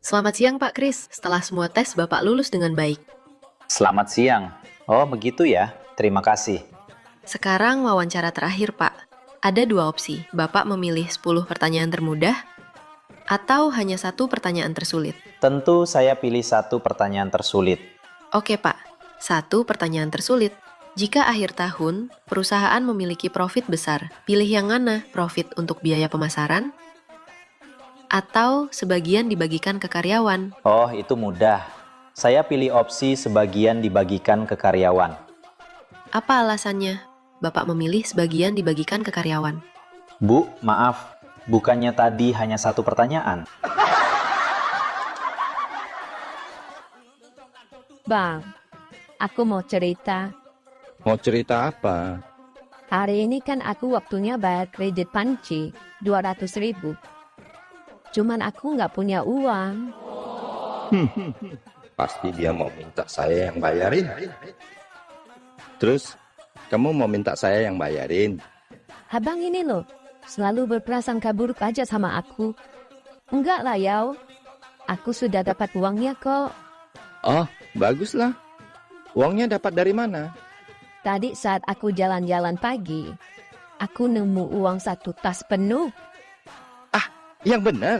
Selamat siang Pak Kris, setelah semua tes Bapak lulus dengan baik. Selamat siang. Oh, begitu ya. Terima kasih. Sekarang wawancara terakhir Pak. Ada dua opsi, Bapak memilih 10 pertanyaan termudah atau hanya satu pertanyaan tersulit. Tentu saya pilih satu pertanyaan tersulit. Oke Pak, satu pertanyaan tersulit. Jika akhir tahun, perusahaan memiliki profit besar, pilih yang mana? Profit untuk biaya pemasaran? Atau sebagian dibagikan ke karyawan? Oh, itu mudah. Saya pilih opsi sebagian dibagikan ke karyawan. Apa alasannya? Bapak memilih sebagian dibagikan ke karyawan. Bu, maaf. Bukannya tadi hanya satu pertanyaan? Bang, aku mau cerita. Mau cerita apa? Hari ini kan aku waktunya bayar kredit panci, 200.000. Cuman aku nggak punya uang. Pasti dia mau minta saya yang bayarin. Terus, kamu mau minta saya yang bayarin? Abang ini loh, selalu berprasangka buruk aja sama aku. Enggak lah, Yao. Aku sudah dapat uangnya kok. Oh, baguslah. Uangnya dapat dari mana? Tadi saat aku jalan-jalan pagi, aku nemu uang 1 tas penuh. Yang benar.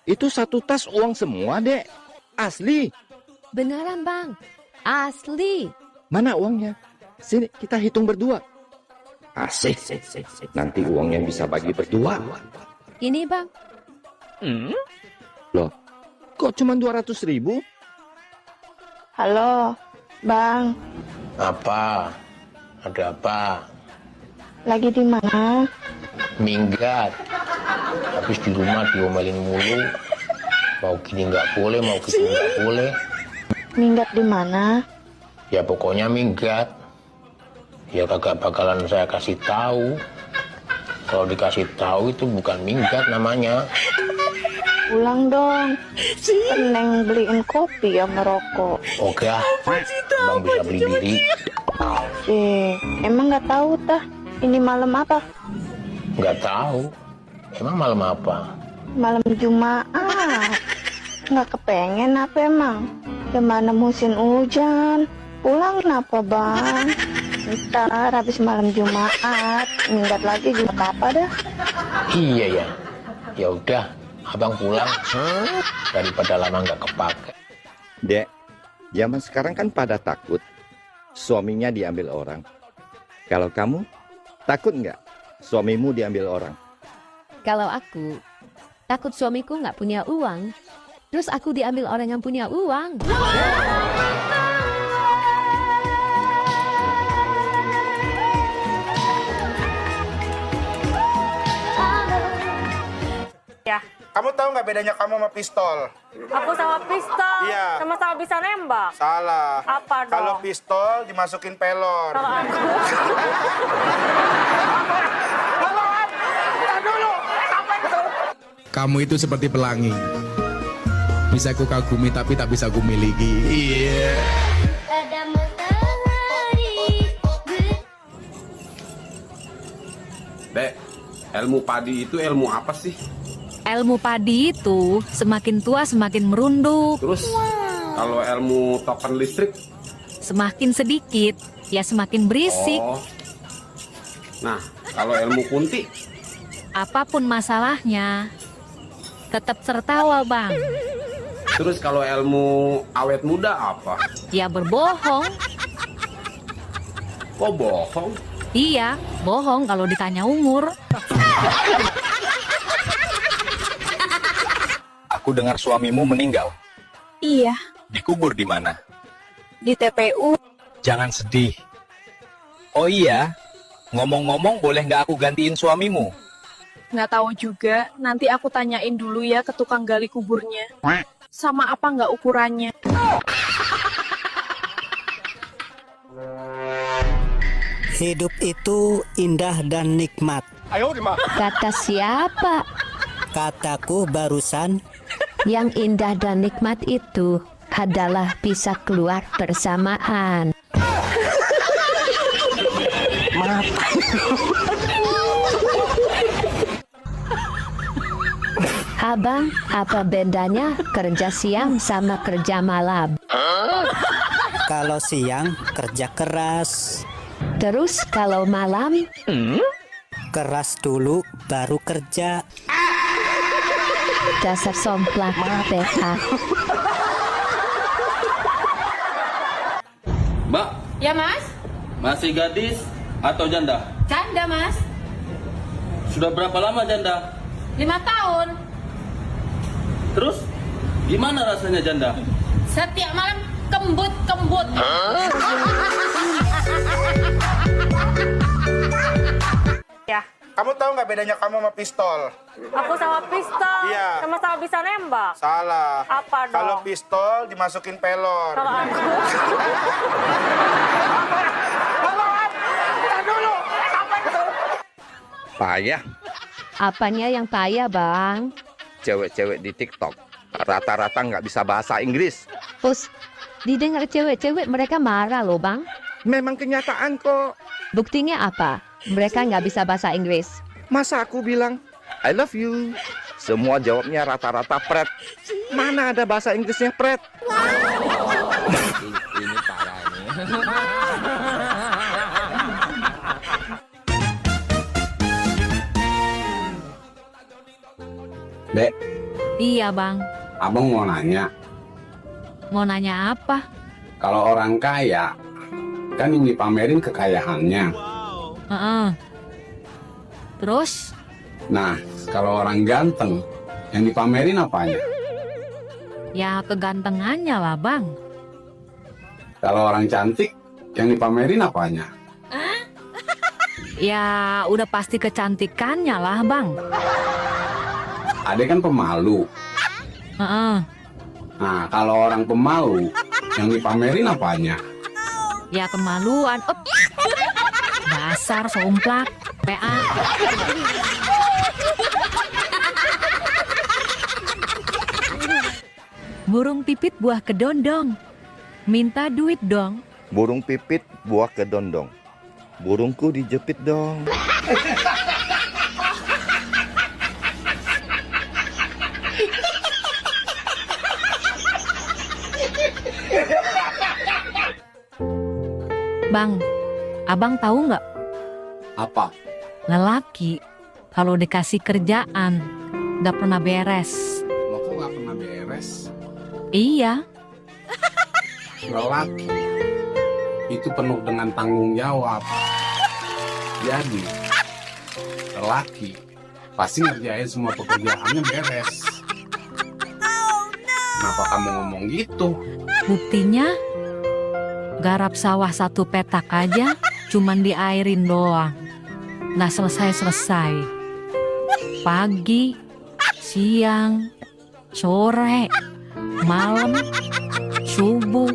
Itu 1 tas uang semua, Dek. Asli. Beneran, Bang. Asli. Mana uangnya? Sini, kita hitung berdua. Asik. Nanti uangnya bisa bagi berdua. Ini, Bang. Loh, kok cuma 200.000? Halo, Bang. Apa? Ada apa? Lagi di mana? Minggat. Habis di rumah diomelin mulu. Mau gini nggak boleh, mau gitu nggak boleh. Minggat di mana? Ya pokoknya minggat. Ya kagak bakalan saya kasih tahu. Kalau dikasih tahu itu bukan minggat namanya. Pulang dong. Peneng beliin kopi ya merokok. Oke, Bang bisa beli diri. Emang nggak tahu tah? Ini malam apa? Nggak tahu. Emang malam apa? Malam Jumat. Nggak kepengen apa emang? Gimana musim hujan? Pulang kenapa Bang? Ntar habis malam Jumat, minggat lagi juga apa dah? Iya ya. Ya udah, abang pulang. Daripada lama nggak kepake. Dek, zaman sekarang kan pada takut suaminya diambil orang. Kalau kamu, takut nggak suamimu diambil orang? Kalau aku, takut suamiku nggak punya uang. Terus aku diambil orang yang punya uang. Kamu tahu nggak bedanya kamu sama pistol? Aku sama pistol, Iya. sama-sama bisa nembak. Salah. Apa dong? Kalau pistol dimasukin pelor. Kalau aku, Kamu itu seperti pelangi. Bisa ku kagumi tapi tak bisa ku miliki. Iya. Dek, ilmu padi itu ilmu apa sih? Ilmu padi itu semakin tua semakin merunduk. Terus kalau ilmu token listrik? Semakin sedikit, ya semakin berisik. Oh. Nah, kalau ilmu kunti? Apapun masalahnya, tetap tertawa, Bang. Terus kalau ilmu awet muda apa? Ya berbohong. Kok bohong? Iya, bohong kalau ditanya umur. Aku dengar suamimu meninggal. Iya, Dikubur di mana? di TPU. Jangan sedih. Oh iya, ngomong-ngomong boleh nggak aku gantiin suamimu? Nggak tahu juga, nanti aku tanyain dulu ya ke tukang gali kuburnya. Sama apa nggak ukurannya? Hidup itu indah dan nikmat. Kata siapa? Kataku barusan. Yang indah dan nikmat itu adalah bisa keluar bersamaan. Abang, apa bedanya kerja siang sama kerja malam? Kalau siang kerja keras. Terus kalau malam? Keras dulu baru kerja. Dasar somplak PH. Mbak, Ya, Mas? masih gadis atau janda? Canda, Mas. Sudah berapa lama janda? 5 tahun. Terus, gimana rasanya janda? Setiap malam kembut-kembut. Ya. Kamu tahu nggak bedanya kamu sama pistol? Aku sama pistol. Iya. Sama-sama bisa nembak. Salah. Apa dong? Kalau pistol dimasukin pelor. Kalau aku... Payah. Apanya yang payah, Bang? Cewek-cewek di TikTok rata-rata nggak bisa bahasa Inggris. Us, didengar cewek-cewek mereka marah loh, Bang. Memang kenyataan kok. Buktinya apa? Mereka nggak bisa bahasa Inggris. Masa aku bilang, I love you. Semua jawabnya rata-rata pret. Mana ada bahasa Inggrisnya pret? Ini parah nih. Dek, Iya, Bang. abang mau nanya, Mau nanya apa? kalau orang kaya, kan yang dipamerin kekayaannya. Heeh. Terus? Nah, kalau orang ganteng, yang dipamerin apanya? Ya kegantengannya lah, Bang. Kalau orang cantik, yang dipamerin apanya? Ya udah pasti kecantikannya lah, Bang. Adek kan pemalu. Heeh. Nah, kalau orang pemalu, yang dipamerin apanya? Ya kemaluan. Dasar somplak. PA. Burung pipit buah kedondong. Minta duit dong. Burung pipit buah kedondong. Burungku dijepit dong. Bang, abang tahu nggak? Apa? Lelaki kalau dikasih kerjaan nggak pernah beres. Lo kok gak pernah beres? Iya. Lelaki itu penuh dengan tanggung jawab. Jadi, lelaki pasti ngerjain semua pekerjaannya beres. Kenapa kamu ngomong gitu? Buktinya garap sawah 1 petak aja cuman diairin doang. Nggak selesai-selesai. Pagi, siang, sore, malam, subuh.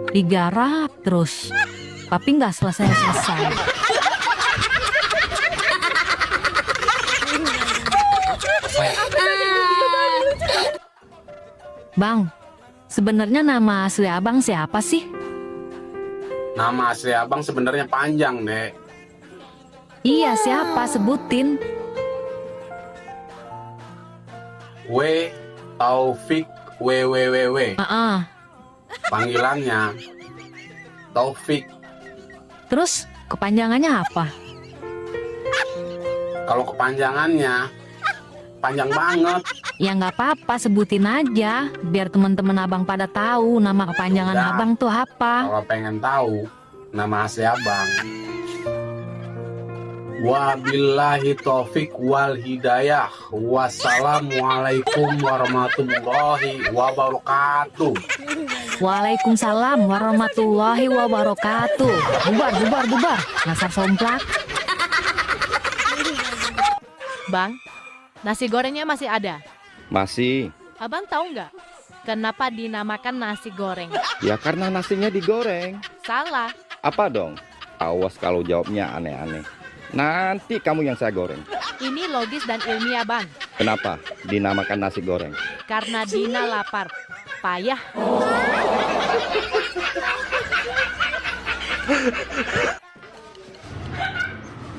Digarap terus. Tapi nggak selesai-selesai. Bang, sebenarnya nama asli abang siapa sih? Nama asli abang sebenarnya panjang, Dek. Iya, siapa? Sebutin. W. Taufik WWWW. Panggilannya Taufik. Terus kepanjangannya apa? Kalau kepanjangannya panjang banget. Ya nggak apa-apa, sebutin aja biar teman-teman abang pada tahu nama kepanjangan Udah. abang tuh apa. Kalau pengen tahu nama asli abang, wabillahi taufik wal hidayah. Wassalamualaikum warahmatullahi wabarakatuh. Waalaikumsalam warahmatullahi wabarakatuh. Bubar. Dasar somplak. Bang, nasi gorengnya masih ada? Masih. Abang tahu nggak kenapa dinamakan nasi goreng? Ya karena nasinya digoreng. Salah. Apa dong? Awas kalau jawabnya aneh-aneh. Nanti kamu yang saya goreng. Ini logis dan ilmiah, Bang. Kenapa dinamakan nasi goreng? Karena Dina lapar. Payah.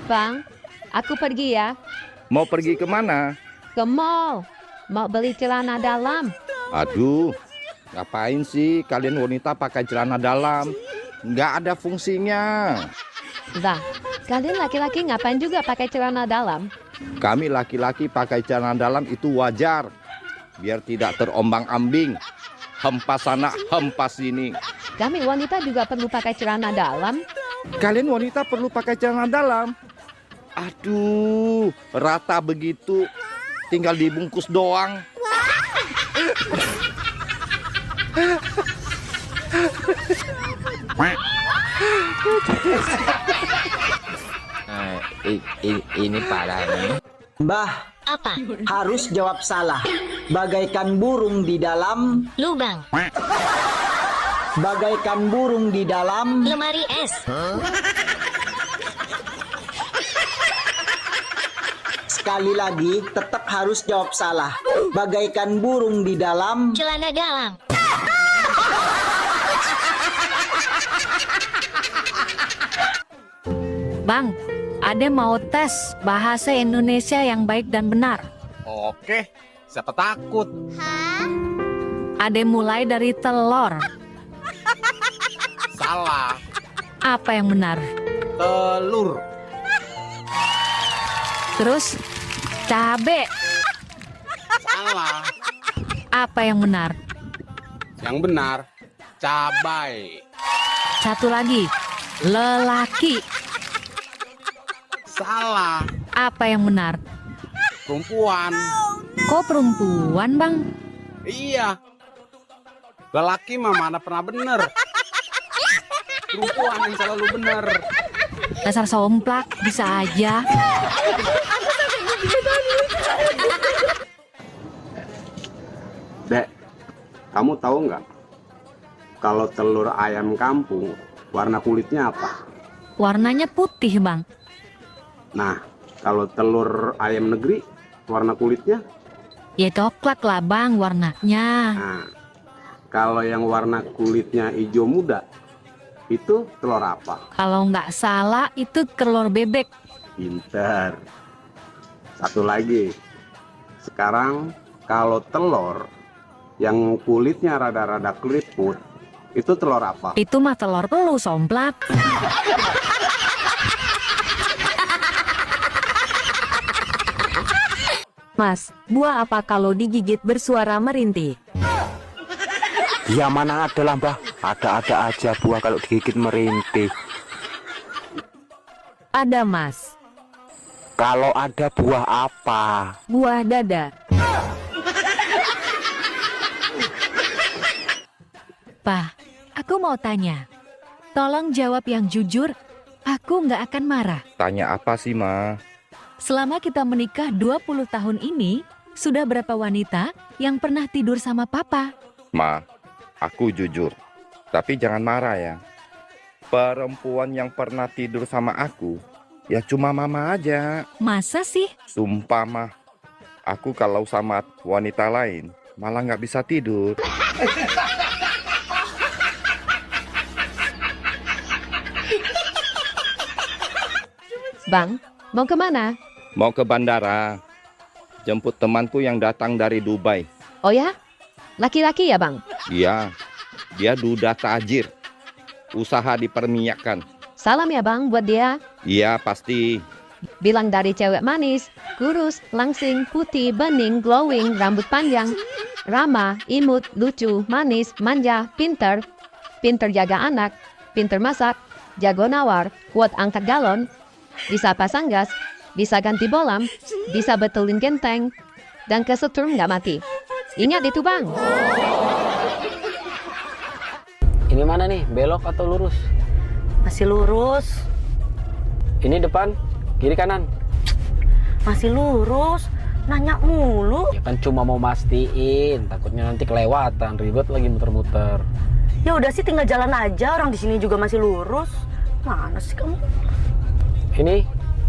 Bang, aku pergi ya. Mau pergi kemana? ke mall. Mau beli celana dalam. Aduh, ngapain sih kalian wanita pakai celana dalam? Nggak ada fungsinya. Lah, kalian laki-laki ngapain juga pakai celana dalam? Kami laki-laki pakai celana dalam itu wajar. Biar tidak terombang-ambing. Hempas sana, hempas sini. Kami wanita juga perlu pakai celana dalam. Kalian wanita perlu pakai celana dalam. Aduh, rata begitu. Tinggal dibungkus doang. Ini parah ini. Mbah, Apa? harus jawab salah. Bagaikan burung di dalam Lubang. bagaikan burung di dalam Lemari es. Sekali lagi, tetap harus jawab salah. Bagaikan burung di dalam Celana dalam. Bang, Ade mau tes bahasa Indonesia yang baik dan benar. Oke, siapa takut? Ade mulai dari telur. Salah. Apa yang benar? Telur. Terus cabe. Salah. Apa yang benar? Yang benar, cabai. Satu lagi, lelaki. Salah. Apa yang benar? Perempuan. Kok perempuan, Bang? Iya. Lelaki mah mana pernah bener. Perempuan yang selalu bener. Dasar somplak, bisa aja. Dek, kamu tahu nggak? Kalau telur ayam kampung, warna kulitnya apa? Warnanya putih, Bang. Nah, kalau telur ayam negeri, warna kulitnya? Ya coklat lah, Bang, warnanya. Nah, kalau yang warna kulitnya hijau muda, itu telur apa? Kalau nggak salah, itu telur bebek. Pinter. Satu lagi. Sekarang, kalau telur yang kulitnya rada-rada keriput, itu telur apa? Itu mah telur telu, somplak. Mas, buah apa kalau digigit bersuara merintih? Ya mana ada lah mbah, ada-ada aja buah kalau digigit merintih. Ada mas. Kalau ada buah apa? Buah dada. Pak, aku mau tanya. Tolong jawab yang jujur, aku nggak akan marah. Tanya apa sih, Ma? Selama kita menikah 20 tahun ini, sudah berapa wanita yang pernah tidur sama papa? Ma, aku jujur. Tapi jangan marah ya. Perempuan yang pernah tidur sama aku, ya cuma mama aja. Masa sih? Sumpah, Ma. Aku kalau sama wanita lain, malah nggak bisa tidur. Bang, mau kemana? Mau ke bandara. Jemput temanku yang datang dari Dubai. Oh ya? Laki-laki ya, Bang? Iya, dia duda tajir. Usaha diperminyakan. Salam ya, Bang, buat dia. Iya, pasti. Bilang dari cewek manis, kurus, langsing, putih, bening, glowing, rambut panjang, ramah, imut, lucu, manis, manja, pinter jaga anak, pinter masak, jago nawar, kuat angkat galon, bisa pasang gas, bisa ganti bolam, bisa betulin genteng, dan kesetrum nggak mati. Ingat itu, Bang. Ini mana nih, belok atau lurus? Masih lurus. Ini depan, kiri kanan. Masih lurus. Nanya mulu. Ya kan cuma mau mastiin, takutnya nanti kelewatan, ribet lagi muter-muter. Ya udah sih, tinggal jalan aja. Orang di sini juga masih lurus. Mana sih kamu? Ini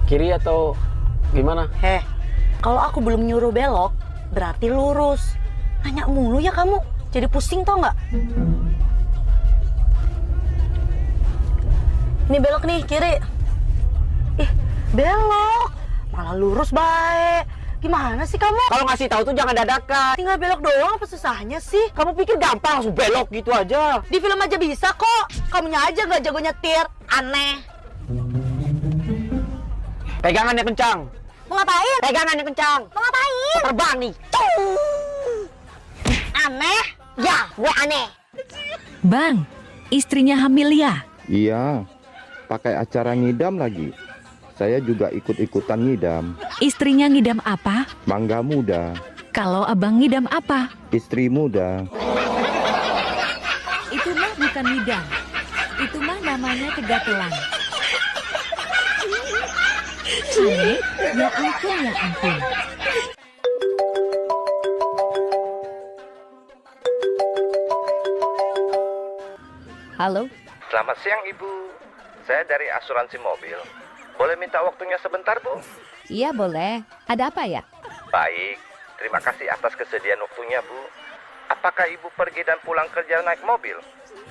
kiri atau gimana? Kalau aku belum nyuruh belok, berarti lurus. Nanya mulu ya kamu. Jadi pusing tau nggak? Ini belok nih, kiri. Ih, belok. Malah lurus baik. Gimana sih kamu? Kalau ngasih tahu tuh jangan dadakan. Tinggal belok doang, apa susahnya sih? Kamu pikir gampang langsung belok gitu aja? Di film aja bisa kok. Kamunya aja nggak jago nyetir. Aneh. Pegangannya kencang. Mau ngapain? Pegangannya kencang. Mau ngapain? Terbang nih. Aneh. Ya, gue aneh. Bang, istrinya hamil ya? Iya, pakai acara ngidam lagi. Saya juga ikut-ikutan ngidam. Istrinya ngidam apa? Mangga muda. Kalau abang ngidam apa? Istri muda. Itu mah bukan ngidam. Itu mah namanya kegatelan. Aneh, ya ampun, ya ampun. Halo? Selamat siang Ibu. Saya dari asuransi mobil. Boleh minta waktunya sebentar, Bu? Iya boleh. Ada apa ya? Baik, terima kasih atas kesediaan waktunya, Bu. Apakah Ibu pergi dan pulang kerja naik mobil?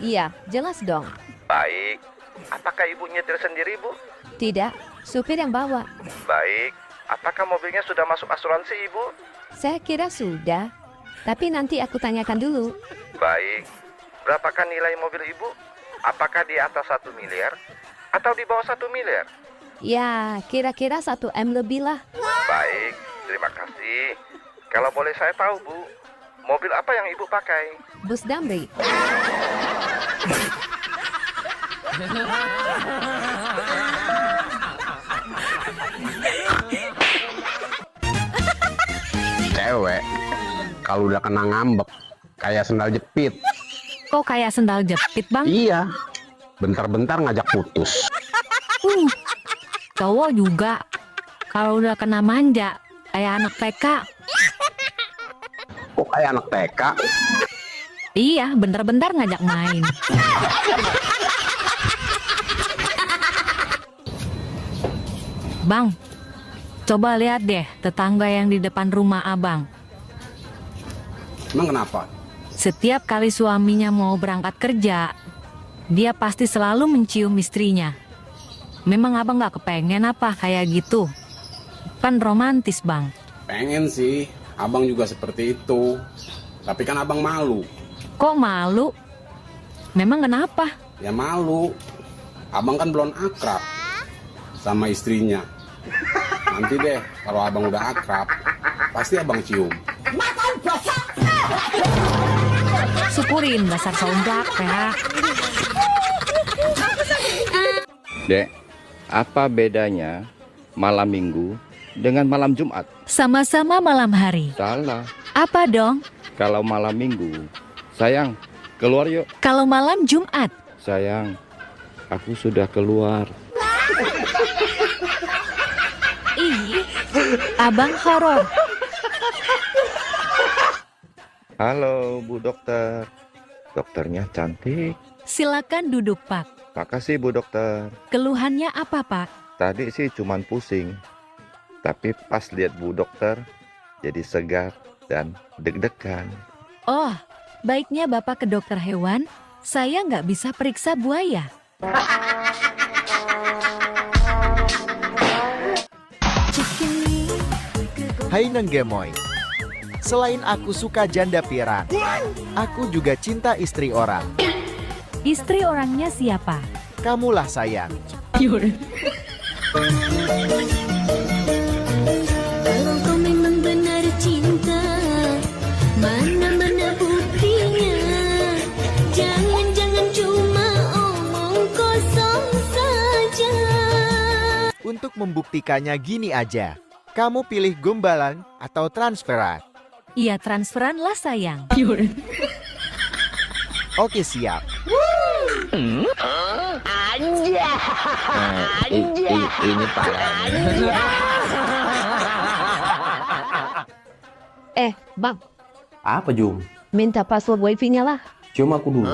Iya, jelas dong. Baik. Apakah Ibu nyetir sendiri, Bu? Tidak, supir yang bawa. Baik. Apakah mobilnya sudah masuk asuransi, Ibu? Saya kira sudah, tapi nanti aku tanyakan dulu. Baik. Berapakah nilai mobil Ibu? Apakah di atas 1 miliar atau di bawah 1 miliar? Ya, kira-kira 1 M lebih lah. Baik, terima kasih. Kalau boleh saya tahu, Bu, mobil apa yang Ibu pakai? Bus Damri. Cewek, kalau udah kena ngambek, kayak sendal jepit. Kok kayak sendal jepit, Bang? Iya, bentar-bentar ngajak putus. Cowok juga. Kalau udah kena manja, kayak anak TK. Kok kayak anak TK? Iya, bentar-bentar ngajak main. Bang, coba lihat deh tetangga yang di depan rumah abang. Emang kenapa? Setiap kali suaminya mau berangkat kerja, dia pasti selalu mencium istrinya. Memang abang gak kepengen apa kayak gitu? Kan romantis, Bang. Pengen sih, abang juga seperti itu. Tapi kan abang malu. Kok malu? Memang kenapa? Ya malu. Abang kan belum akrab sama istrinya. Nanti deh, kalau abang udah akrab, pasti abang cium. Syukurin dasar sondak ya. Dek, apa bedanya malam minggu dengan malam Jumat? Sama-sama malam hari. Salah. Apa dong? Kalau malam minggu, sayang, keluar yuk. Kalau malam Jumat. Sayang, aku sudah keluar. Ih, abang horor. Halo, Bu Dokter. Dokternya cantik. Silakan duduk, Pak. Makasih, Bu Dokter. Keluhannya apa, Pak? Tadi sih cuman pusing. Tapi pas lihat Bu Dokter, jadi segar dan deg-degan. Oh, baiknya Bapak ke dokter hewan. Saya nggak bisa periksa buaya. Hai Nenggemoy. Selain aku suka janda pirang, aku juga cinta istri orang. Istri orangnya siapa? Kamulah sayang. Kalau kau memang benar cinta, mana-mana buktinya. Jangan-jangan cuma omong kosong saja. Untuk membuktikannya gini aja. Kamu pilih gombalan atau transferan? Iya, transferan lah sayang. Oke, siap. Ini parahnya. Bang, Apa, Jum? minta password wifi-nya lah. Cium aku dulu.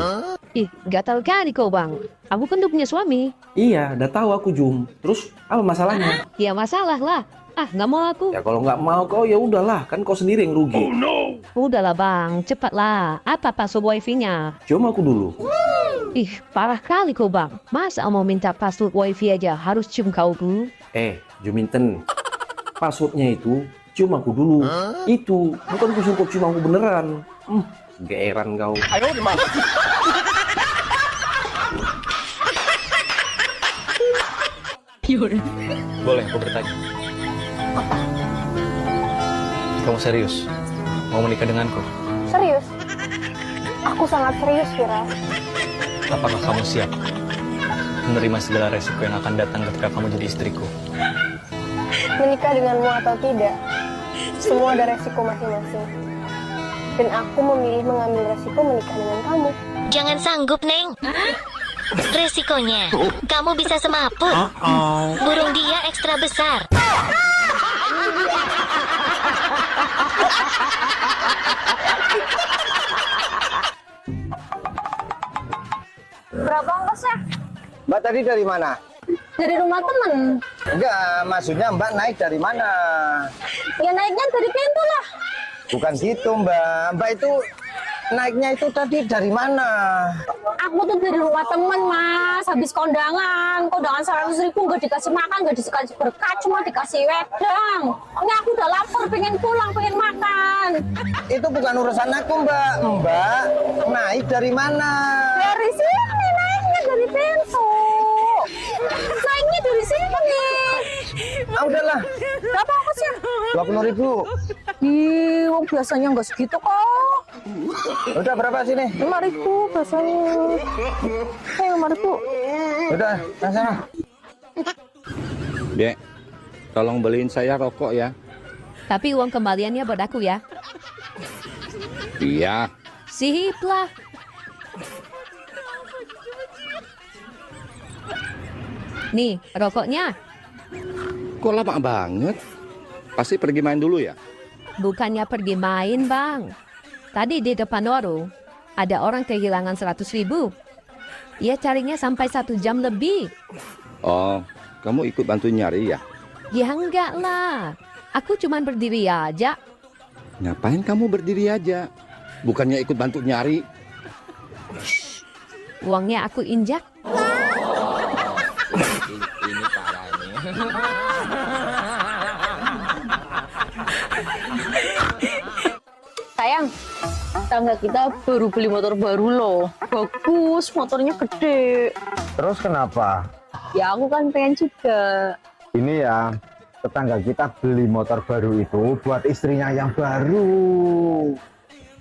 Ih, gatal kali kau, Bang. Aku kan udah punya suami. Iya, udah tahu aku, Jum. Terus apa masalahnya? Ya masalah lah. Ah, nggak mau aku. Ya kalau nggak mau kau ya udahlah, kan kau sendiri yang rugi. Udahlah, Bang. Cepatlah. Apa password wifi-nya? Cium aku dulu. Ih, parah kali kau, Bang. Masa mau minta password wifi aja harus cium kau dulu? Juminten. Passwordnya itu cium aku dulu. Itu bukan kusur kau cium aku beneran. Geeran kau. Ayo dimana? Boleh aku bertanya? Kamu serius? Mau menikah denganku? Serius? Aku sangat serius, Vira. Apakah kamu siap menerima segala resiko yang akan datang ketika kamu jadi istriku? Menikah denganmu atau tidak, semua ada resiko masing-masing. Dan aku memilih mengambil resiko menikah dengan kamu. Jangan sanggup, Neng. Resikonya, kamu bisa semaput. Burung dia ekstra besar. Berapa ongkosnya? Mbak tadi dari mana? Dari rumah temen. Enggak, maksudnya Mbak naik dari mana? Ya naiknya dari pintu lah. Bukan gitu Mbak. Mbak itu naiknya itu tadi dari mana? Aku tuh dari rumah temen, Mas. Habis kondangan 100.000 nggak dikasih makan, nggak dikasih berkat, cuma dikasih wedang. Ini aku udah lapar, pengen pulang, pengen makan. Itu bukan urusan aku Mbak. Mbak naik dari mana? Dari sini naiknya, dari pintu. Naiknya dari sini. Ah udahlah. Berapa ongkosnya? 20.000. Ih, biasanya nggak segitu kok. Udah berapa sini? 5.000 biasanya. 5.000. Udah, sana. Dek, tolong beliin saya rokok ya. Tapi uang kembaliannya buat aku ya. Iya. Sip lah. Nih, rokoknya. Kok lama banget? Pasti pergi main dulu ya? Bukannya pergi main, Bang. Tadi di depan warung, ada orang kehilangan 100.000. Ia carinya sampai 1 jam lebih. Oh, kamu ikut bantu nyari ya? Ya enggak lah. Aku cuma berdiri aja. Ngapain kamu berdiri aja? Bukannya ikut bantu nyari? Uangnya aku injak. Ini parah nih. Sayang, tangga kita baru beli motor baru loh. Bagus, motornya gede. Terus kenapa? Ya aku kan pengen juga. Ini ya, tetangga kita beli motor baru itu buat istrinya yang baru.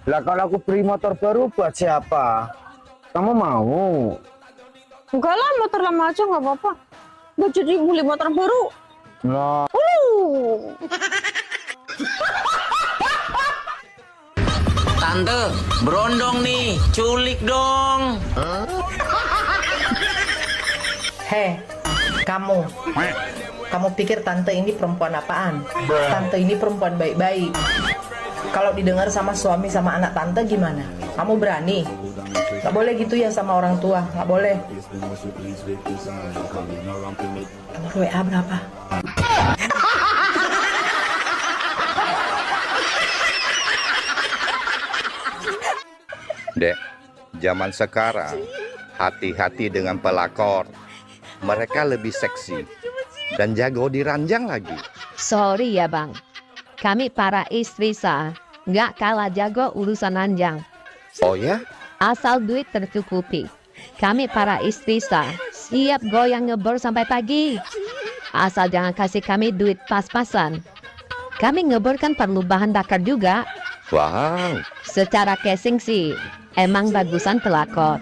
Lah kalau aku beli motor baru buat siapa? Kamu mau? Enggak lah, motor lama aja nggak apa-apa. Nggak jadi beli motor baru. Lah. Tante, berondong nih, culik dong. Hei, kamu pikir tante ini perempuan apaan? Tante ini perempuan baik-baik. Kalau didengar sama suami sama anak tante gimana? Kamu berani? Gak boleh gitu ya sama orang tua, gak boleh. Nomor WA berapa? Dek, zaman sekarang hati-hati dengan pelakor. Mereka lebih seksi dan jago diranjang lagi. Sorry ya Bang. Kami para istri sah nggak kalah jago urusan ranjang. Oh ya? Asal duit tercukupi. Kami para istri sah siap goyang ngebor sampai pagi. Asal jangan kasih kami duit pas-pasan. Kami ngebor kan perlu bahan bakar juga. Wow. Secara casing sih emang bagusan pelakor.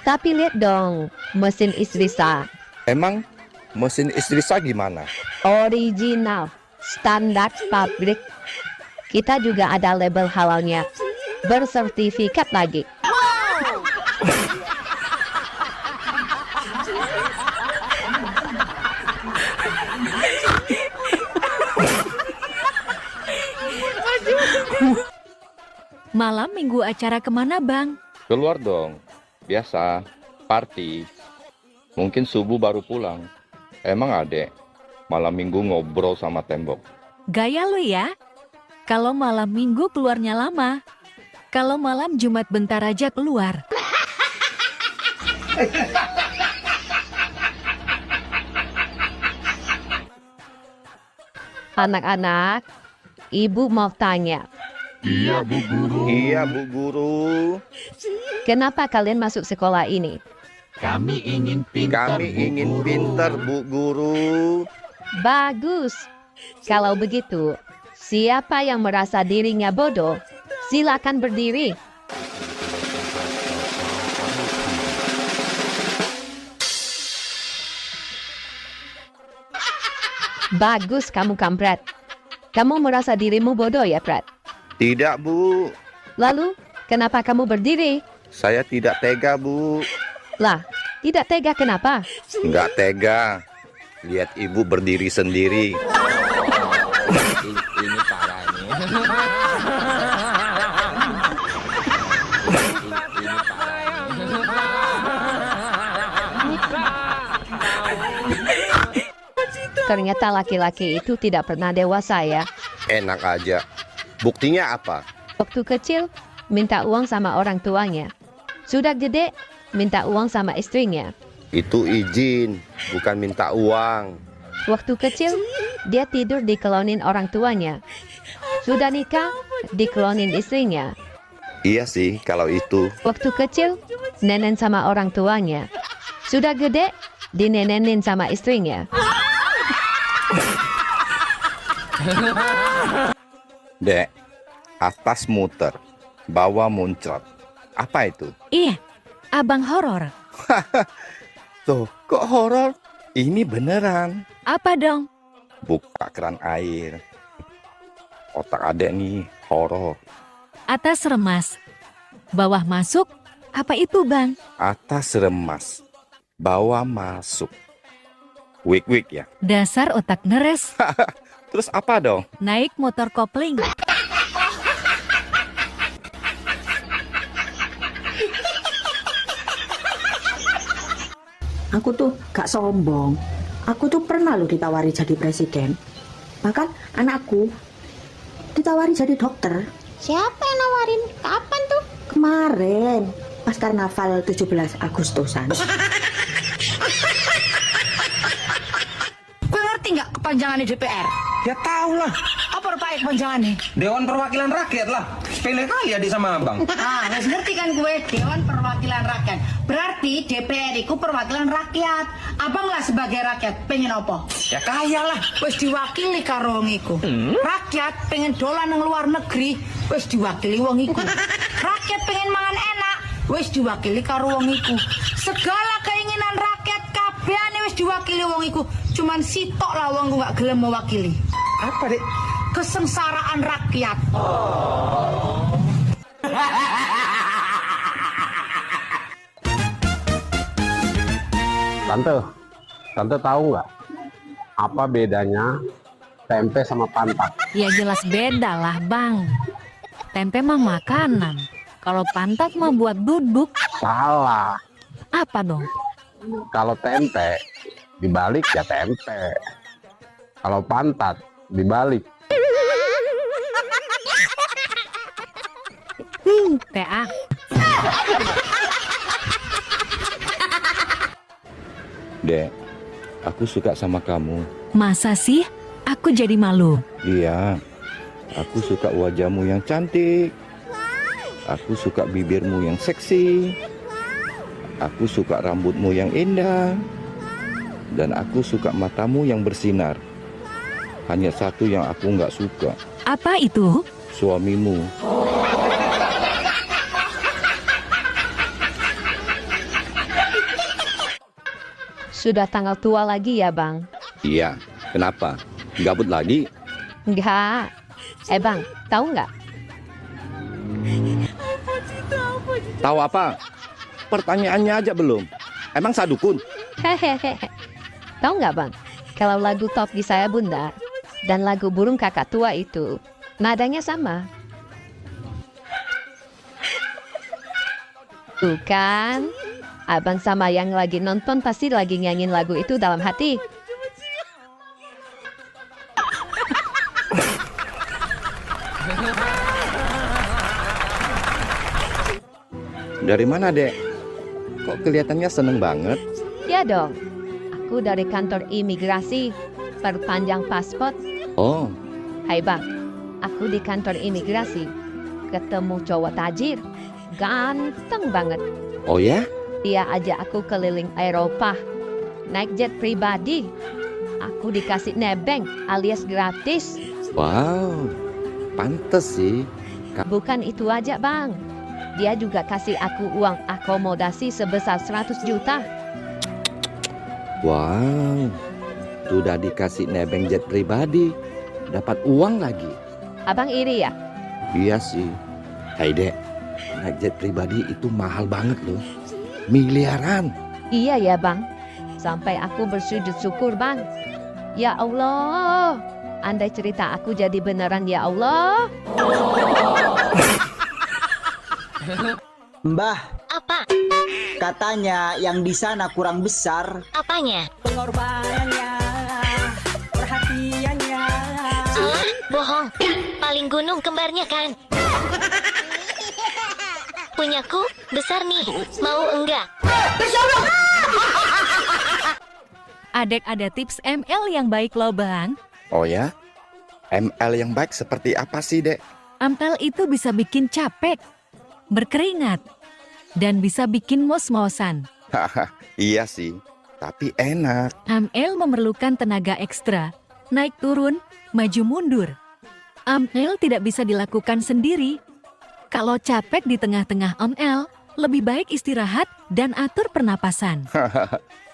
Tapi lihat dong mesin istri sah. Emang mesin istri sah gimana? Original, standar pabrik. Kita juga ada label halalnya. Bersertifikat lagi. Malam minggu acara kemana Bang? Keluar dong. Biasa, party. Mungkin subuh baru pulang. Emang adek, malam minggu ngobrol sama tembok. Gaya lu ya? Kalau malam minggu keluarnya lama. Kalau malam Jumat bentar aja keluar. Anak-anak, Ibu mau tanya, Iya, Bu Guru. Iya, Bu Guru. kenapa kalian masuk sekolah ini? Kami ingin pintar, Bu Guru. Bagus. Kalau begitu, siapa yang merasa dirinya bodoh, silakan berdiri. Bagus kamu, kampret. Kamu merasa dirimu bodoh ya, Pret? Tidak, Bu. Lalu, kenapa kamu berdiri? Saya tidak tega, Bu. Lah, tidak tega kenapa? Nggak tega. Lihat Ibu berdiri sendiri. Ini parah nih. Ternyata laki-laki itu tidak pernah dewasa ya. Enak aja. Buktinya apa? Waktu kecil, minta uang sama orang tuanya. Sudah gede, minta uang sama istrinya. Itu izin, bukan minta uang. Waktu kecil, dia tidur dikelonin orang tuanya. Sudah nikah, dikelonin istrinya. Iya sih, kalau itu. Waktu kecil, nenen sama orang tuanya. Sudah gede, dinenenin sama istrinya. Dek, atas muter, bawah muncrat. Apa itu? Iya, abang horor. Tuh, kok horor? Ini beneran. Apa dong? Buka keran air. Otak adek nih, horor. Atas remas, bawah masuk. Apa itu, Bang? Atas remas, bawah masuk. Wik-wik ya? Dasar otak neres. Terus apa dong? Naik motor kopling. Aku tuh gak sombong. Aku tuh pernah loh ditawari jadi presiden. Bahkan anakku ditawari jadi dokter. Siapa yang nawarin? Kapan tuh? Kemarin, pas karnaval 17 Agustusan. Gue ngerti nggak kepanjangannya DPR? Ya tahu lah. Apa rupanya kepanjangannya? Dewan Perwakilan Rakyat lah. Sepele kali adik sama abang. Ah, wes ngerti kan gue, Dewan Perwakilan Rakyat. Berarti DPR itu perwakilan rakyat. Abang lah sebagai rakyat, pengen apa? Ya kaya lah. Wes diwakili karo wong iku. Rakyat pengen dolan nang luar negeri, wes diwakili wong iku. Rakyat pengen mangan enak, wes diwakili karo wong iku. Segala keinginan rakyat kabehane wes diwakili wong iku. Cuman sitok lah wong gak gelem mewakili. Apa, Dek? Kesengsaraan rakyat. Tante tahu nggak apa bedanya tempe sama pantat? Ya jelas beda lah, Bang. Tempe mah makanan. Kalau pantat mah buat duduk. Salah. Apa dong? Kalau tempe dibalik ya tempe. Kalau pantat dibalik. TA. Dek, aku suka sama kamu. Masa sih? Aku jadi malu. Iya, aku suka wajahmu yang cantik. Aku suka bibirmu yang seksi. Aku suka rambutmu yang indah. Dan aku suka matamu yang bersinar. Hanya satu yang aku nggak suka. Apa itu? Suamimu. Sudah tanggal tua lagi ya, Bang? Iya, kenapa? Gabut lagi? Enggak. Bang, tahu nggak? Tahu apa? Pertanyaannya aja belum. Emang sadukun? Hehehe. Tahu nggak, Bang? Kalau lagu Top di Saya Bunda dan lagu Burung Kakak Tua itu nadanya sama. Tuh kan? Abang sama yang lagi nonton pasti lagi nyanyiin lagu itu dalam hati. Dari mana, Dek? Kok kelihatannya seneng banget? Ya dong. Aku dari kantor imigrasi, perpanjang paspor. Oh, Hai Bang, Aku di kantor imigrasi. Ketemu cowok tajir. Ganteng banget. Oh ya? Dia ajak aku keliling Eropa. Naik jet pribadi. Aku dikasih nebeng alias gratis. Wow, pantes sih. Bukan itu aja bang. Dia juga kasih aku uang akomodasi sebesar 100 juta. Wow, sudah dikasih nebeng jet pribadi, dapat uang lagi. Abang iri ya? Iya sih. Hai dek, naik jet pribadi itu mahal banget loh. Miliaran. Iya ya bang. Sampai aku bersujud syukur bang. Ya Allah, andai cerita aku jadi beneran ya Allah. Mbah, Apa? katanya yang di sana kurang besar. Apanya? Pengorbanannya, perhatiannya. Ah, bohong. Paling gunung kembarnya kan? Punyaku besar nih. Mau enggak? Adek ada tips ML yang baik loh bang. Oh ya? ML yang baik seperti apa sih dek? ML itu bisa bikin capek, berkeringat, dan bisa bikin mos-mosan. Haha, iya sih, tapi enak. ML memerlukan tenaga ekstra, naik turun, maju mundur. ML tidak bisa dilakukan sendiri. Kalau capek di tengah-tengah ML, lebih baik istirahat dan atur pernapasan.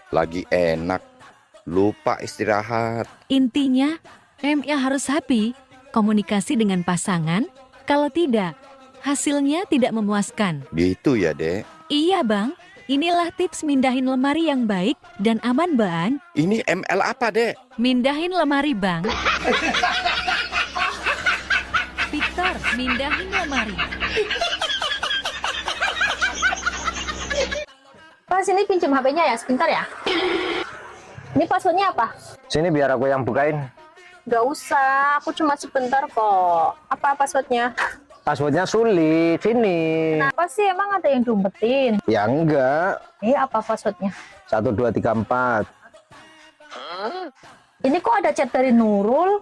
Lagi enak, lupa istirahat. Intinya, ML harus happy, komunikasi dengan pasangan. Kalau tidak, hasilnya tidak memuaskan. Gitu ya dek? Iya bang, inilah tips mindahin lemari yang baik dan aman bang. Ini ML apa dek? Mindahin lemari bang. Victor, mindahin lemari. Pak, sini pinjam HP-nya ya, sebentar ya. Ini passwordnya apa? Sini biar aku yang bukain. Gak usah, aku cuma sebentar kok. Apa passwordnya? Passwordnya sulit, sini. Kenapa sih, emang ada yang diumpetin? Ya enggak. Ini apa passwordnya? 1, 2, 3, 4. Ini kok ada chat dari Nurul?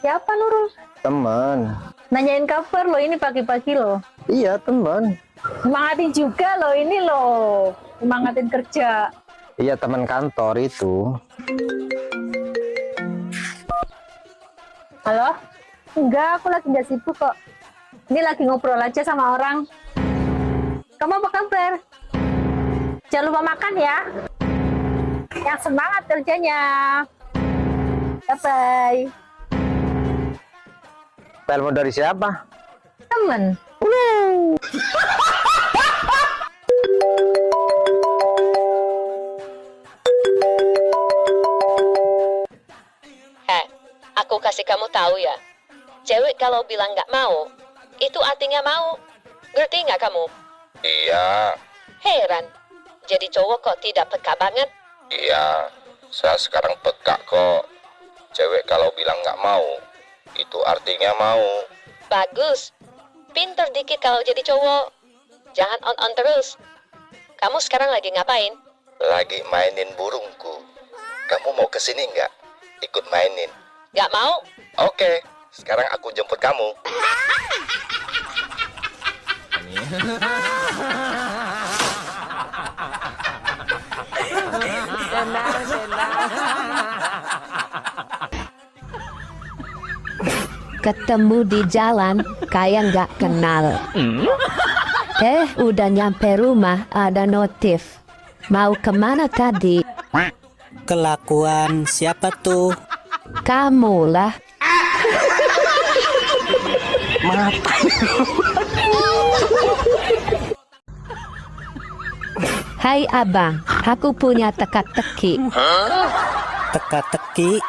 Siapa Nurul? Teman. Nanyain kabar loh, ini pagi-pagi loh. Iya, teman. Semangatin juga loh, ini loh. Semangatin kerja. Iya, teman kantor itu. Halo? Enggak, aku lagi nggak sibuk kok. Ini lagi ngobrol aja sama orang. Kamu apa kabar? Jangan lupa makan ya. Yang semangat kerjanya. Bye-bye. Telepon dari siapa? Temen. Aku kasih kamu tahu ya. Cewek kalau bilang nggak mau, itu artinya mau. Ngerti nggak kamu? Iya, Heran. Jadi cowok kok tidak peka banget? iya. Saya sekarang peka kok. Cewek kalau bilang nggak mau, itu artinya mau. Bagus. Pinter dikit kalau jadi cowok. Jangan on-on terus. Kamu sekarang lagi ngapain? Lagi mainin burungku. Kamu mau kesini nggak? Ikut mainin. Nggak mau? Oke, sekarang aku jemput kamu. Ketemu di jalan, kayak nggak kenal. Udah nyampe rumah, ada notif. Mau kemana tadi? Kelakuan siapa tuh? Kamu lah. Hai abang, aku punya teka-teki. Teka-teki?